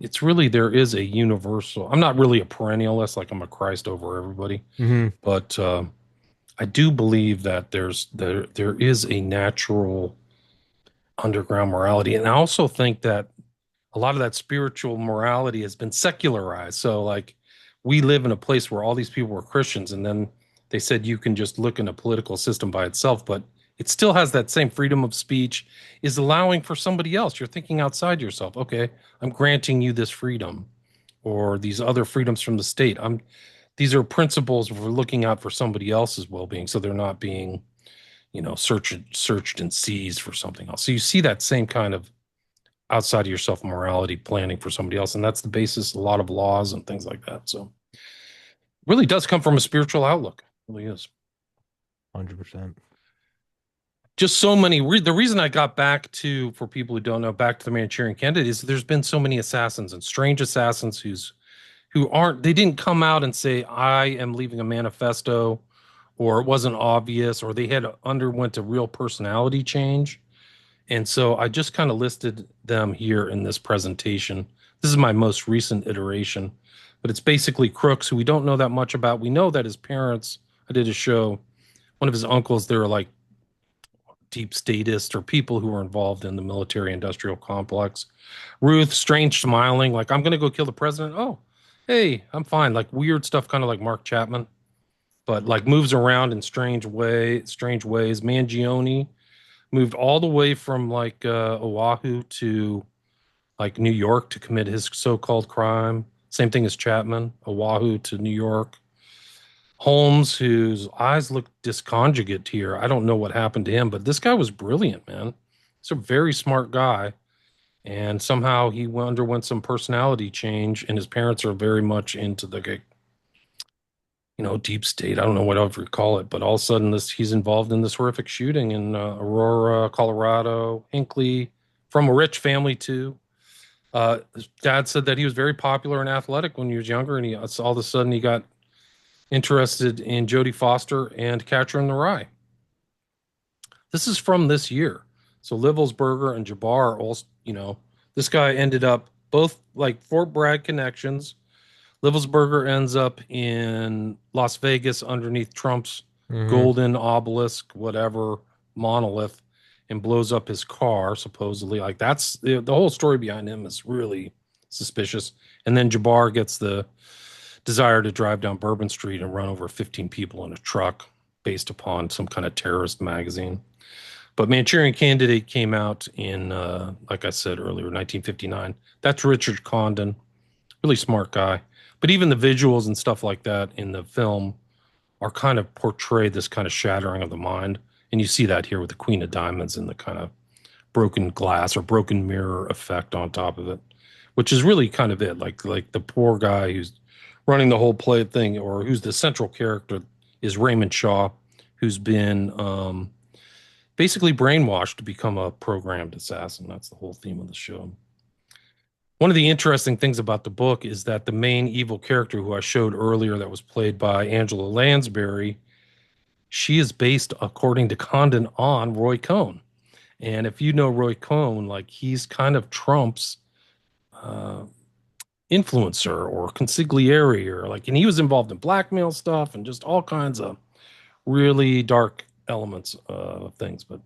it's really, there is a universal, I'm not really a perennialist, like I'm a Christ over everybody, Hmm. but I do believe that there is a natural underground morality. And I also think that a lot of that spiritual morality has been secularized. So, like, we live in a place where all these people were Christians, and then they said you can just look in a political system by itself, but it still has that same freedom of speech, is allowing for somebody else. You're thinking outside yourself. Okay, I'm granting you this freedom or these other freedoms from the state. These are principles for looking out for somebody else's well-being, so they're not being searched and seized for something else. So you see that same kind of outside of yourself morality planning for somebody else. And that's the basis of a lot of laws and things like that. So it really does come from a spiritual outlook. It really is. 100%. Just so many. The reason I got back to, for people who don't know, back to the Manchurian Candidate is there's been so many assassins and strange assassins they didn't come out and say, I am leaving a manifesto, or it wasn't obvious, or they had underwent a real personality change. And so I just kind of listed them here in this presentation. This is my most recent iteration, but it's basically crooks who we don't know that much about. We know that his parents, I did a show, one of his uncles, they were like deep statists or people who were involved in the military industrial complex. Ruth, strange smiling, like, I'm going to go kill the president. Oh, hey, I'm fine. Like weird stuff, kind of like Mark Chapman, but like moves around in strange ways. Mangione moved all the way from like Oahu to like New York to commit his so-called crime. Same thing as Chapman, Oahu to New York. Holmes, whose eyes look disconjugate here. I don't know what happened to him, but this guy was brilliant, man. He's a very smart guy. And somehow he underwent some personality change, and his parents are very much into the, deep state. I don't know what I'd call it, but all of a sudden he's involved in this horrific shooting in Aurora, Colorado. Hinckley, from a rich family too. His dad said that he was very popular and athletic when he was younger, and all of a sudden he got interested in Jodie Foster and Catcher in the Rye. This is from this year. So Livelsberger and Jabbar, also, this guy ended up both like Fort Bragg connections. Livelsberger ends up in Las Vegas underneath Trump's golden obelisk, whatever, monolith, and blows up his car, supposedly. Like, that's the whole story behind him is really suspicious. And then Jabbar gets the desire to drive down Bourbon Street and run over 15 people in a truck based upon some kind of terrorist magazine. But Manchurian Candidate came out in, like I said earlier, 1959. That's Richard Condon, really smart guy. But even the visuals and stuff like that in the film are kind of portray this kind of shattering of the mind. And you see that here with the Queen of Diamonds and the kind of broken glass or broken mirror effect on top of it, which is really kind of it. Like the poor guy who's running the whole play thing, or who's the central character, is Raymond Shaw, who's been basically brainwashed to become a programmed assassin. That's the whole theme of the show. One of the interesting things about the book is that the main evil character who I showed earlier, that was played by Angela Lansbury, she is based, according to Condon, on Roy Cohn. And if you know Roy Cohn, like, he's kind of Trump's influencer or consigliere, or like, and he was involved in blackmail stuff and just all kinds of really dark elements of things. But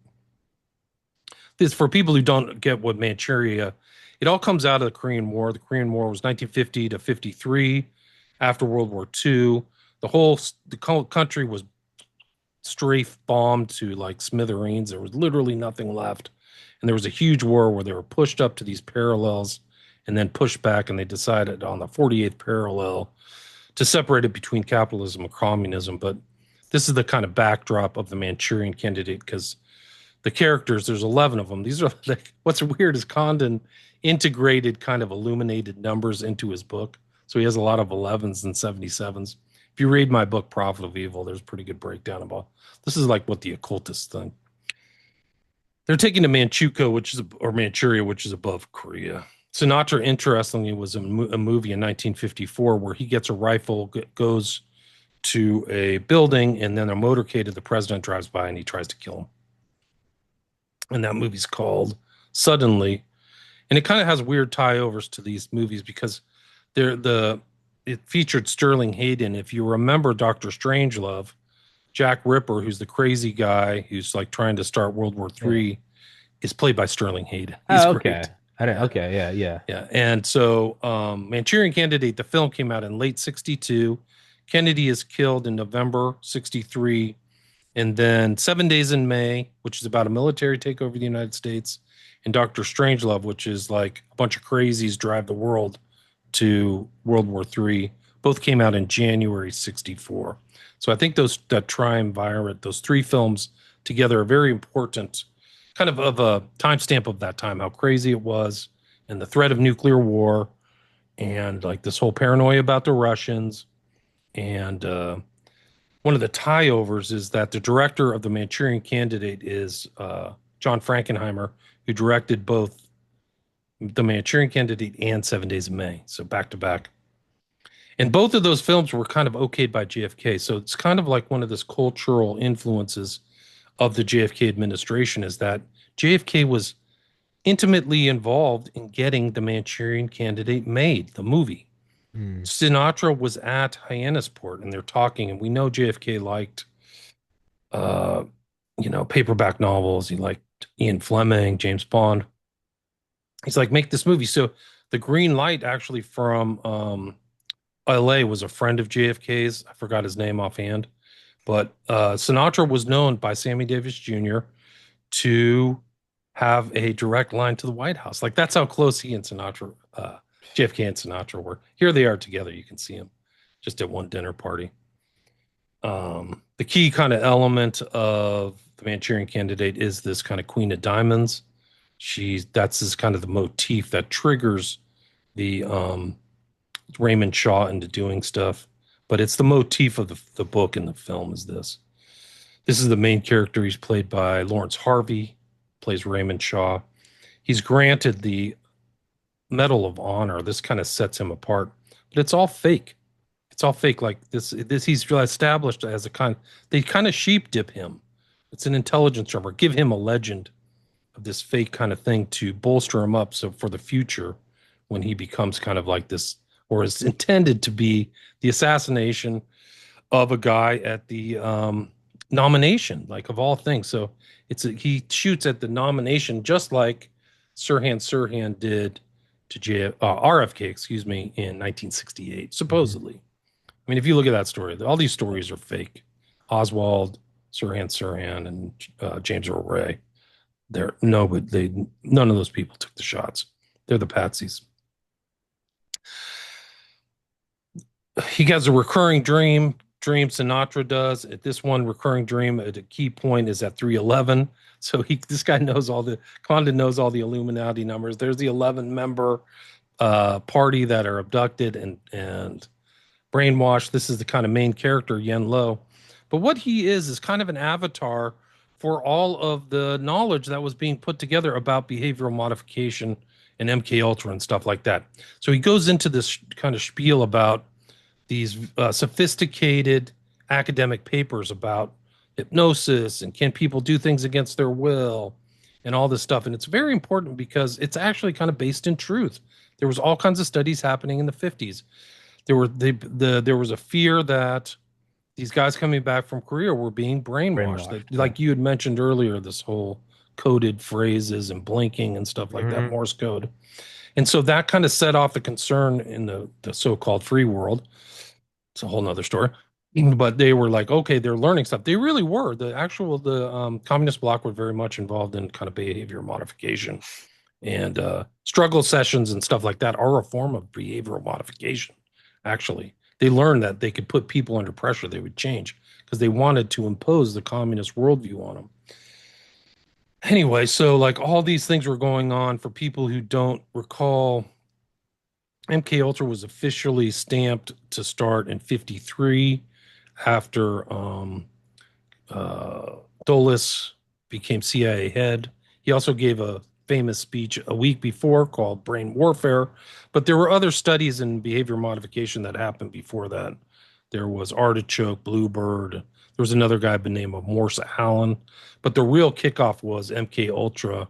this, for people who don't get what Manchuria, it all comes out of the Korean War. The Korean War was 1950 to 53. After World War II, the country was strafe bombed to like smithereens. There was literally nothing left. And there was a huge war where they were pushed up to these parallels and then pushed back, and they decided on the 48th parallel to separate it between capitalism and communism. But this is the kind of backdrop of the Manchurian Candidate, because the characters, there's 11 of them. These are like, what's weird is Condon integrated kind of illuminated numbers into his book. So he has a lot of 11s and 77s. If you read my book, Prophet of Evil, there's a pretty good breakdown about this. Is like what the occultists think. They're taking to Manchukuo, Manchuria, which is above Korea. Sinatra, interestingly, was a movie in 1954 where he gets a rifle, goes to a building, and then a motorcade of the president drives by and he tries to kill him. And that movie's called Suddenly. And it kind of has weird tie-overs to these movies because it featured Sterling Hayden. If you remember Dr. Strangelove, Jack Ripper, who's the crazy guy who's like trying to start World War III, is played by Sterling Hayden. He's okay. great. Yeah. And so Manchurian Candidate, the film, came out in late 62. Kennedy is killed in November 63. And then 7 Days in May, which is about a military takeover of the United States, and Dr. Strangelove, which is like a bunch of crazies drive the world to World War III, both came out in January 64. So I think that triumvirate, those three films together, are very important, kind of a timestamp of that time, how crazy it was, and the threat of nuclear war, and like this whole paranoia about the Russians. And one of the tie-overs is that the director of the Manchurian Candidate is John Frankenheimer, who directed both the Manchurian Candidate and 7 Days in May, so back to back. And both of those films were kind of okayed by JFK. So it's kind of like one of those cultural influences of the JFK administration, is that JFK was intimately involved in getting the Manchurian Candidate made, the movie. Sinatra was at Hyannisport and they're talking, and we know JFK liked, paperback novels. He liked Ian Fleming, James Bond. He's like, make this movie. So the green light actually from LA was a friend of JFK's. I forgot his name offhand, but Sinatra was known by Sammy Davis Jr. to have a direct line to the White House. Like, that's how close he and Sinatra, JFK and Sinatra were. Here they are together. You can see them just at one dinner party. The key kind of element of the Manchurian Candidate is this kind of Queen of Diamonds. That's this kind of the motif that triggers the Raymond Shaw into doing stuff. But it's the motif of the book and the film is this. This is the main character. He's played by Lawrence Harvey, plays Raymond Shaw. He's granted the Medal of Honor. This kind of sets him apart, but it's all fake. It's all fake. Like this he's established as they kind of sheep dip him. It's an intelligence drummer. Give him a legend of this fake kind of thing to bolster him up. So for the future, when he becomes kind of like this, or is intended to be the assassination of a guy at the nomination, like of all things. So he shoots at the nomination, just like Sirhan did to RFK, in 1968, supposedly. I mean, if you look at that story, all these stories are fake. Oswald, Sirhan, and James Earl Ray. None of those people took the shots. They're the patsies. He has a recurring dream. Sinatra does. At this one recurring dream, a key point is at 311. So this guy knows Condon knows all the Illuminati numbers. There's the 11 member party that are abducted and brainwashed. This is the kind of main character, Yen Lo. But what he is kind of an avatar for all of the knowledge that was being put together about behavioral modification and MK Ultra and stuff like that. So he goes into this kind of spiel about these sophisticated academic papers about hypnosis and can people do things against their will and all this stuff. And it's very important because it's actually kind of based in truth. There was all kinds of studies happening in the 50s. There was a fear that these guys coming back from Korea were being brainwashed. Like you had mentioned earlier, this whole coded phrases and blinking and stuff like that, Morse code. And so that kind of set off the concern in the so-called free world. It's a whole nother story. But they were like, okay, they're learning stuff. They really were. The communist bloc were very much involved in kind of behavior modification. And struggle sessions and stuff like that are a form of behavioral modification, actually. They learned that they could put people under pressure, they would change, because they wanted to impose the communist worldview on them. Anyway, so like all these things were going on. For people who don't recall, MK Ultra was officially stamped to start in 1953 after Dulles became CIA head. He also gave a famous speech a week before called Brain Warfare, but there were other studies in behavior modification that happened before that. There was Artichoke, Bluebird. There was another guy by the name of Morse Allen, but the real kickoff was MK Ultra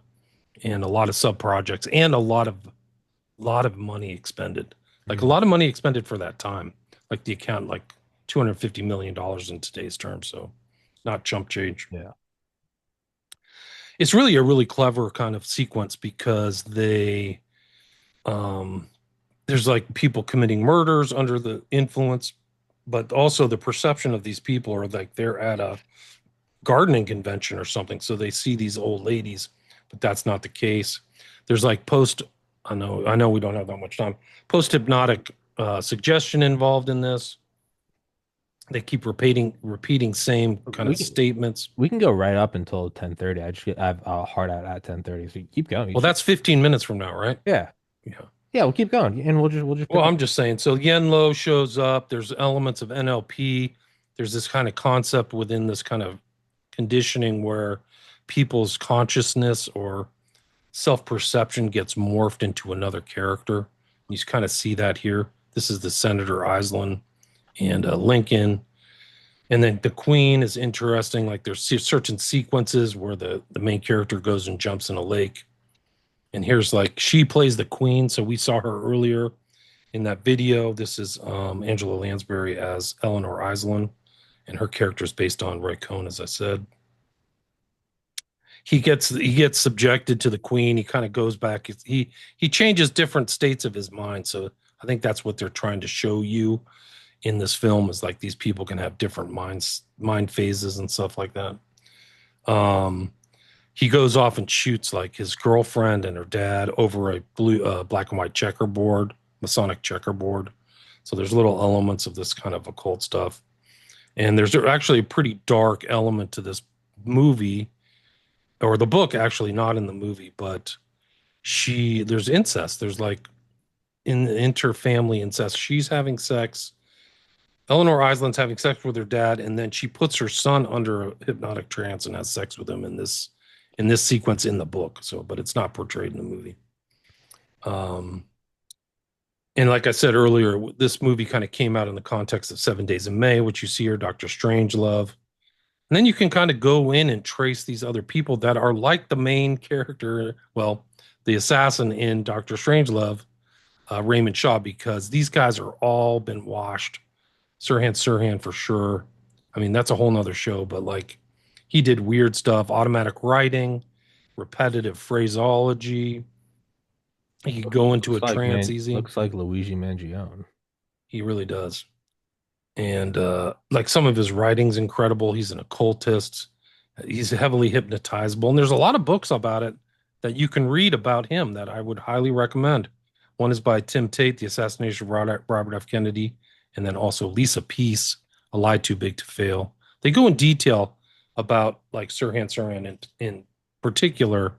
and a lot of sub projects and a lot of money expended. Like a lot of money expended for that time. Like the account, like $250 million in today's terms. So not chump change. Yeah. It's really a really clever kind of sequence because there's like people committing murders under the influence, but also the perception of these people are like they're at a gardening convention or something. So they see these old ladies, but that's not the case. There's like I know we don't have that much time. Post-hypnotic suggestion involved in this. They keep repeating same kind of statements. We can go right up until 10:30. I have a hard out at 10:30, so you keep going. Well, that's 15 minutes from now, right? Yeah. We'll keep going, and we'll just. Well, I'm just saying. So Yen Lo shows up. There's elements of NLP. There's this kind of concept within this kind of conditioning where people's consciousness or self-perception gets morphed into another character. You kind of see that here. This is the Senator Island and Lincoln. And then the Queen is interesting. Like there's certain sequences where the main character goes and jumps in a lake. And here's like, she plays the Queen. So we saw her earlier in that video. This is Angela Lansbury as Eleanor Island. And her character is based on Roy Cohn, as I said. He gets subjected to the Queen. He kind of goes back. He changes different states of his mind. So I think that's what they're trying to show you in this film is like these people can have different mind phases and stuff like that. He goes off and shoots like his girlfriend and her dad over a black and white checkerboard, Masonic checkerboard. So there's little elements of this kind of occult stuff. And there's actually a pretty dark element to this movie, or the book, actually, not in the movie, but there's incest. There's like inter-family incest. She's having sex. Eleanor Island's having sex with her dad, and then she puts her son under a hypnotic trance and has sex with him in this sequence in the book. So, but it's not portrayed in the movie. And like I said earlier, this movie kind of came out in the context of 7 Days in May, which you see here, Dr. Strangelove. And then you can kind of go in and trace these other people that are like the main character, well, the assassin in Dr. Strangelove, Raymond Shaw, because these guys are all been washed. Sirhan for sure. I mean, that's a whole nother show, but like he did weird stuff, automatic writing, repetitive phraseology. He could go into a trance easy. Looks like Luigi Mangione. He really does. And like some of his writing's incredible. He's an occultist. He's heavily hypnotizable. And there's a lot of books about it that you can read about him that I would highly recommend. One is by Tim Tate, The Assassination of Robert F. Kennedy, and then also Lisa Peace, A Lie Too Big to Fail. They go in detail about like Sirhan Sirhan in particular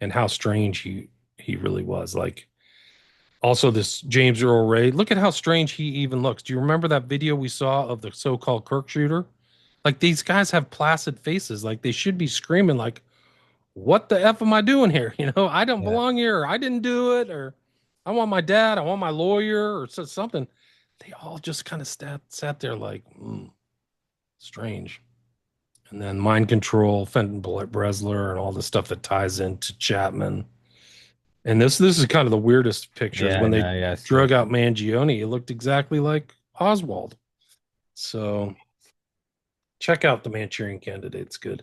and how strange he really was. Like also this James Earl Ray. Look at how strange he even looks. Do you remember that video we saw of the so-called Kirk shooter? Like these guys have placid faces. Like they should be screaming like, what the F am I doing here? You know, I don't Yeah. belong here. Or, I didn't do it. Or I want my dad. I want my lawyer or something. They all just kind of sat there like, strange. And then mind control, Fenton Bresler, and all the stuff that ties into Chapman. And this is kind of the weirdest pictures. Yeah, When they no, yes. drug out Mangione, it looked exactly like Oswald. So check out the Manchurian Candidate. It's good.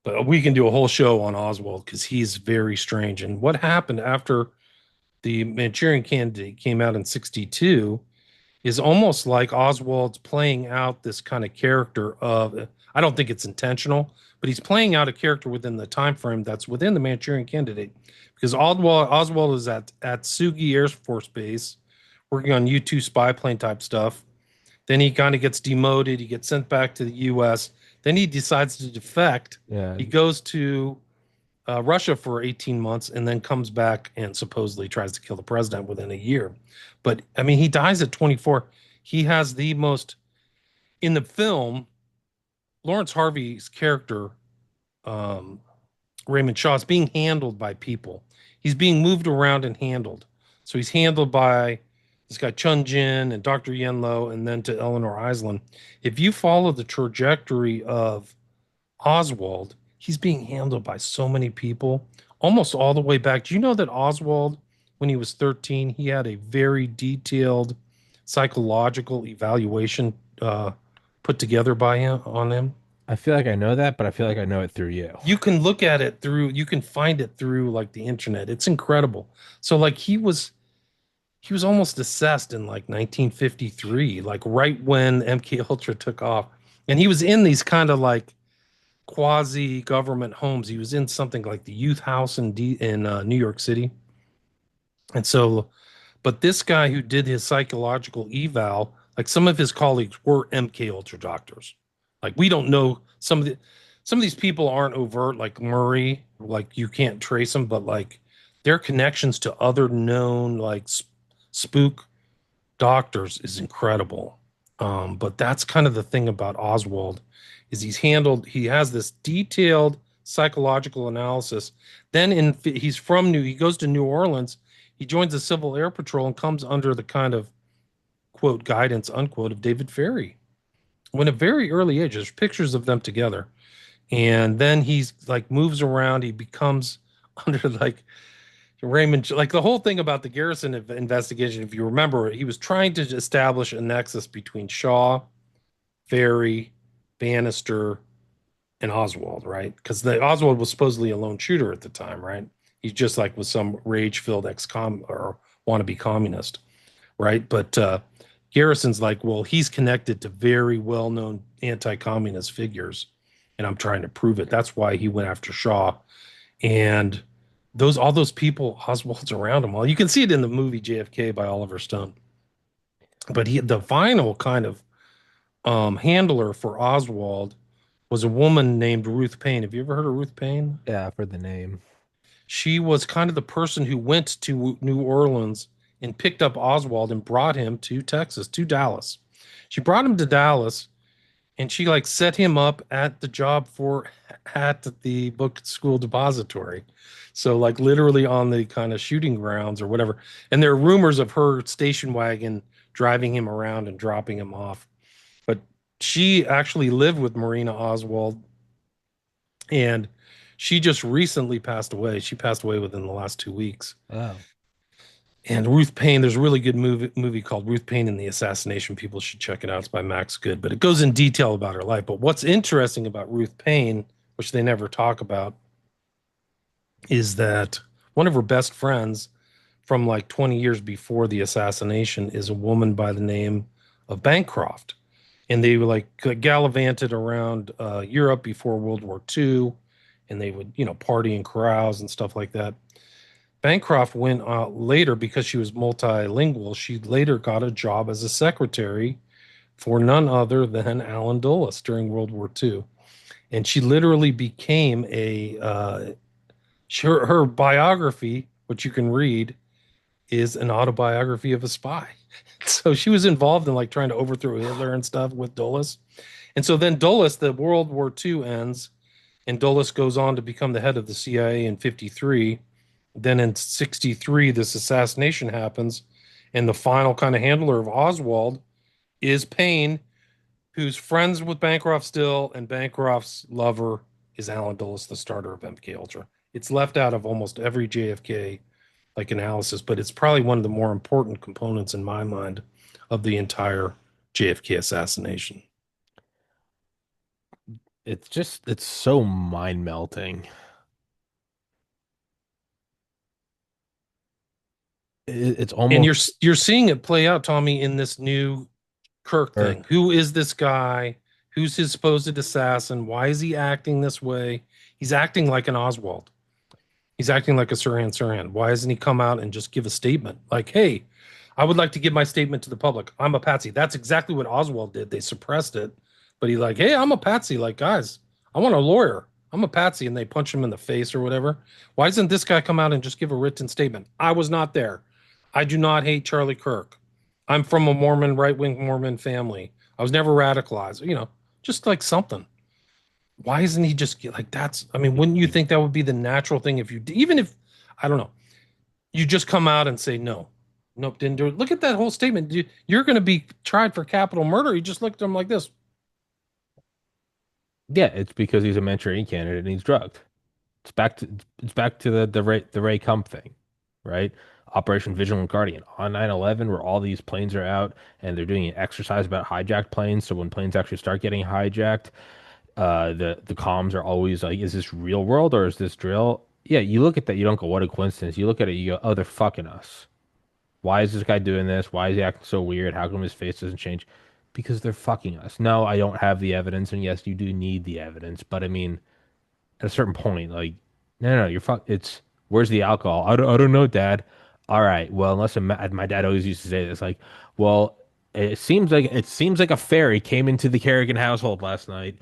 But we can do a whole show on Oswald because he's very strange. And what happened after the Manchurian Candidate came out in 62 is almost like Oswald's playing out this kind of character of, I don't think it's intentional, but he's playing out a character within the time frame that's within the Manchurian Candidate. Because Oswald is at Sugi Air Force Base working on U-2 spy plane type stuff. Then he kind of gets demoted. He gets sent back to the U.S. Then he decides to defect. Yeah. He goes to Russia for 18 months and then comes back and supposedly tries to kill the president within a year. But I mean, he dies at 24. He has the most, in the film, Lawrence Harvey's character, Raymond Shaw, is being handled by people. He's being moved around and handled. So he's handled by this guy Chun Jin and Dr. Yenlo, and then to Eleanor Island. If you follow the trajectory of Oswald, he's being handled by so many people, almost all the way back. Do you know that Oswald, when he was 13, he had a very detailed psychological evaluation put together by him on him? I feel like I know that, but I feel like I know it through you. You can look at it through, you can find it through like the internet. It's incredible. So like he was almost assessed in like 1953, like right when MK Ultra took off. And he was in these kind of like quasi government homes. He was in something like the Youth House in New York City. And so, but this guy who did his psychological eval, like some of his colleagues were MK Ultra doctors. Like we don't know, some of these people aren't overt, like Murray, like you can't trace them, but like their connections to other known like spook doctors is incredible. But that's kind of the thing about Oswald is he has this detailed psychological analysis. Then he goes to New Orleans. He joins the Civil Air Patrol and comes under the kind of quote guidance unquote of David Ferrie. When at a very early age, there's pictures of them together. And then he's like moves around. He becomes under like Raymond, like the whole thing about the Garrison investigation, if you remember, he was trying to establish a nexus between Shaw, Ferrie, Bannister, and Oswald, right? Because Oswald was supposedly a lone shooter at the time, right? He just like was some rage-filled ex-com or wannabe communist, right? But Garrison's like, well, he's connected to very well-known anti-communist figures, and I'm trying to prove it. That's why he went after Shaw, and all those people, Oswald's around him. Well, you can see it in the movie JFK by Oliver Stone. But the final kind of handler for Oswald was a woman named Ruth Payne. Have you ever heard of Ruth Payne? Yeah, for the name. She was kind of the person who went to New Orleans and picked up Oswald and brought him to Texas, to Dallas. She brought him to Dallas, and she like set him up at the job at the book school depository. So like literally on the kind of shooting grounds or whatever. And there are rumors of her station wagon driving him around and dropping him off. But she actually lived with Marina Oswald, and she just recently passed away. She passed away within the last 2 weeks. Oh. And Ruth Payne, there's a really good movie called Ruth Payne and the Assassination. People should check it out. It's by Max Good, but it goes in detail about her life. But what's interesting about Ruth Payne, which they never talk about, is that one of her best friends from like 20 years before the assassination is a woman by the name of Bancroft. And they were like gallivanted around Europe before World War II, and they would, party in carouse and stuff like that. Bancroft went later because she was multilingual. She later got a job as a secretary for none other than Alan Dulles during World War II. And she literally became her biography, which you can read, is an autobiography of a spy. So she was involved in like trying to overthrow Hitler and stuff with Dulles. And so then Dulles, the World War II ends, and Dulles goes on to become the head of the CIA in 53. Then in 63, this assassination happens, and the final kind of handler of Oswald is Payne, who's friends with Bancroft still, and Bancroft's lover is Alan Dulles, the starter of MK Ultra. It's left out of almost every JFK analysis, but it's probably one of the more important components in my mind of the entire JFK assassination. It's so mind melting. It's almost, and you're seeing it play out, Tommy, in this new Kirk thing. Who is this guy? Who's his supposed assassin? Why is he acting this way? He's acting like an Oswald. He's acting like a Sirhan. Why doesn't he come out and just give a statement? Like, hey, I would like to give my statement to the public. I'm a patsy. That's exactly what Oswald did. They suppressed it. But he like, hey, I'm a patsy. Like, guys, I want a lawyer. I'm a patsy. And they punch him in the face or whatever. Why doesn't this guy come out and just give a written statement? I was not there. I do not hate Charlie Kirk. I'm from a right-wing Mormon family. I was never radicalized. Just like something. Why isn't he just like that's? I mean, wouldn't you think that would be the natural thing even if, I don't know, you just come out and say nope, didn't do it. Look at that whole statement. You're going to be tried for capital murder. He just looked at him like this. Yeah, it's because he's a Manchurian candidate and he's drugged. It's back to the Ray Kump thing, right? Operation Vigilant Guardian on 9/11, where all these planes are out and they're doing an exercise about hijacked planes. So when planes actually start getting hijacked, the comms are always like, is this real world or is this drill? Yeah, you look at that, you don't go, what a coincidence. You look at it, you go, oh, they're fucking us. Why is this guy doing this? Why is he acting so weird? How come his face doesn't change? Because they're fucking us. No, I don't have the evidence, and yes, you do need the evidence, but I mean, at a certain point, like, no, you're it's where's the alcohol? I don't know, Dad. All right, well, unless my dad always used to say this, like, well, it seems like a fairy came into the Carrigan household last night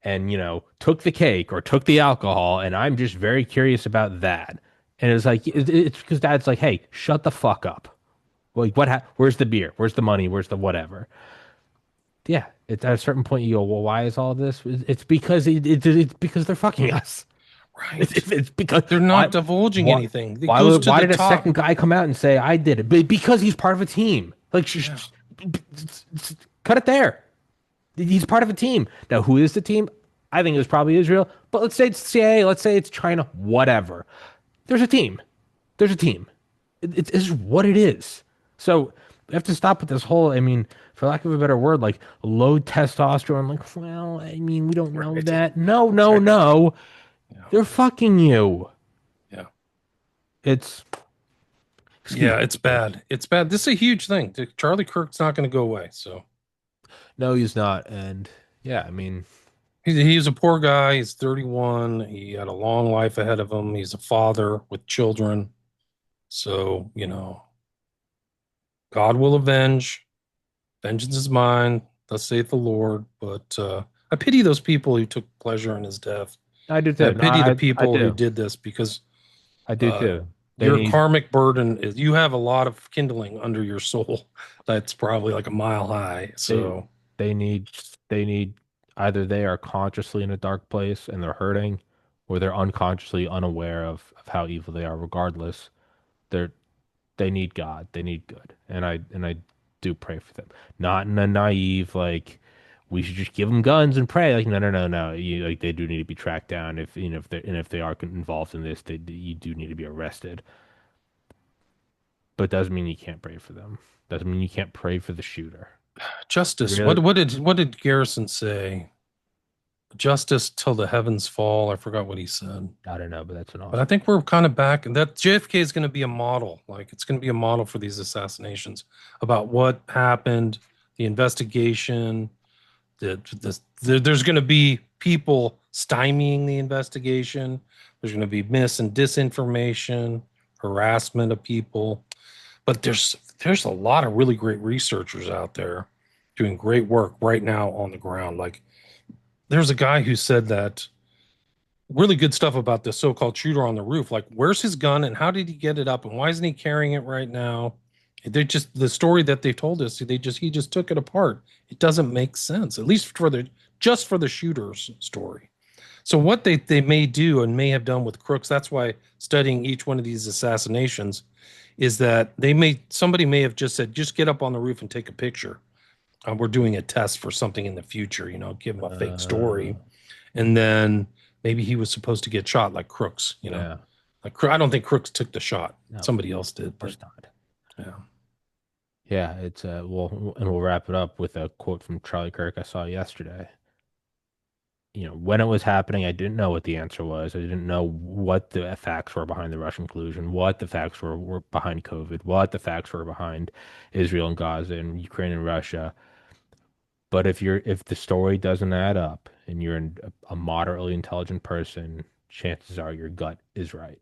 and took the cake or took the alcohol, and I'm just very curious about that. And it's like it's because Dad's like, hey, shut the fuck up. Like, where's the beer? Where's the money? Where's the whatever? Yeah, it's at a certain point you go, well, why is all this? It's because it's because they're fucking us. Right. It's because they're not divulging anything. Why did a second guy come out and say I did it? Because he's part of a team. Like, cut it there. He's part of a team. Now, who is the team? I think it was probably Israel. But let's say it's CIA. Let's say it's China. Whatever. There's a team. There's a team. It's what it is. So we have to stop with this whole, I mean, for lack of a better word, like low testosterone. Like, well, I mean, we don't know that. No. Yeah. They're fucking you. Yeah. It's bad. It's bad. This is a huge thing. Charlie Kirk's not going to go away. So no, he's not. And yeah, I mean, he's a poor guy. He's 31. He had a long life ahead of him. He's a father with children. So, God will avenge. Vengeance is mine. Thus saith the Lord. But I pity those people who took pleasure in his death. I do too. I pity the people who did this because I do too. Your karmic burden is you have a lot of kindling under your soul that's probably like a mile high. So they need either they are consciously in a dark place and they're hurting, or they're unconsciously unaware of how evil they are. Regardless, they need God. They need good, and I do pray for them. Not in a naive like we should just give them guns and pray. Like no. They do need to be tracked down. If they are involved in this, you do need to be arrested. But doesn't mean you can't pray for them. Doesn't mean you can't pray for the shooter. Justice. Really? What did Garrison say? Justice till the heavens fall. I forgot what he said. I don't know, but that's an awesome. But I think we're kind of back, and that JFK is going to be a model. Like it's going to be a model for these assassinations about what happened, the investigation. There's going to be people stymieing the investigation. There's going to be mis and disinformation, harassment of people. But there's a lot of really great researchers out there doing great work right now on the ground. Like there's a guy who said that really good stuff about the so-called shooter on the roof. Like, where's his gun and how did he get it up and why isn't he carrying it right now? They just the story that they told us, he just took it apart. It doesn't make sense, at least for the shooter's story. So what they may do and may have done with crooks, that's why studying each one of these assassinations is that somebody may have just said, just get up on the roof and take a picture. We're doing a test for something in the future, give him a fake story. And then maybe he was supposed to get shot like Crooks, Yeah. Like I don't think Crooks took the shot. No, somebody else did. Of course not. Yeah. Yeah, it's we'll wrap it up with a quote from Charlie Kirk I saw yesterday. When it was happening, I didn't know what the answer was. I didn't know what the facts were behind the Russian collusion, what the facts were behind COVID, what the facts were behind Israel and Gaza and Ukraine and Russia. But if the story doesn't add up and you're a moderately intelligent person, chances are your gut is right.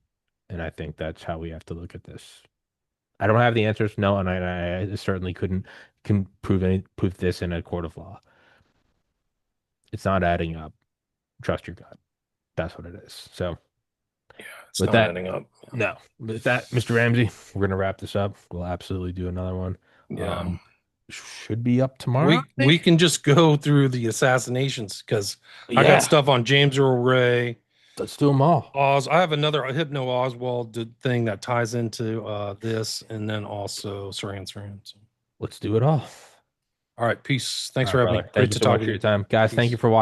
And I think that's how we have to look at this. I don't have the answers, no, and I certainly can prove this in a court of law. It's not adding up. Trust your gut. That's what it is. So It's not adding up. No. With that, Mr. Ramsey, we're gonna wrap this up. We'll absolutely do another one. Yeah. Should be up tomorrow. We can just go through the assassinations because I got stuff on James Earl Ray. Let's do them all. I have another Hypno Oswald thing that ties into this, and then also Saran. So. Let's do it all. All right, peace. Thanks for having me. Great to talk to you. Your time, guys. Peace. Thank you for watching.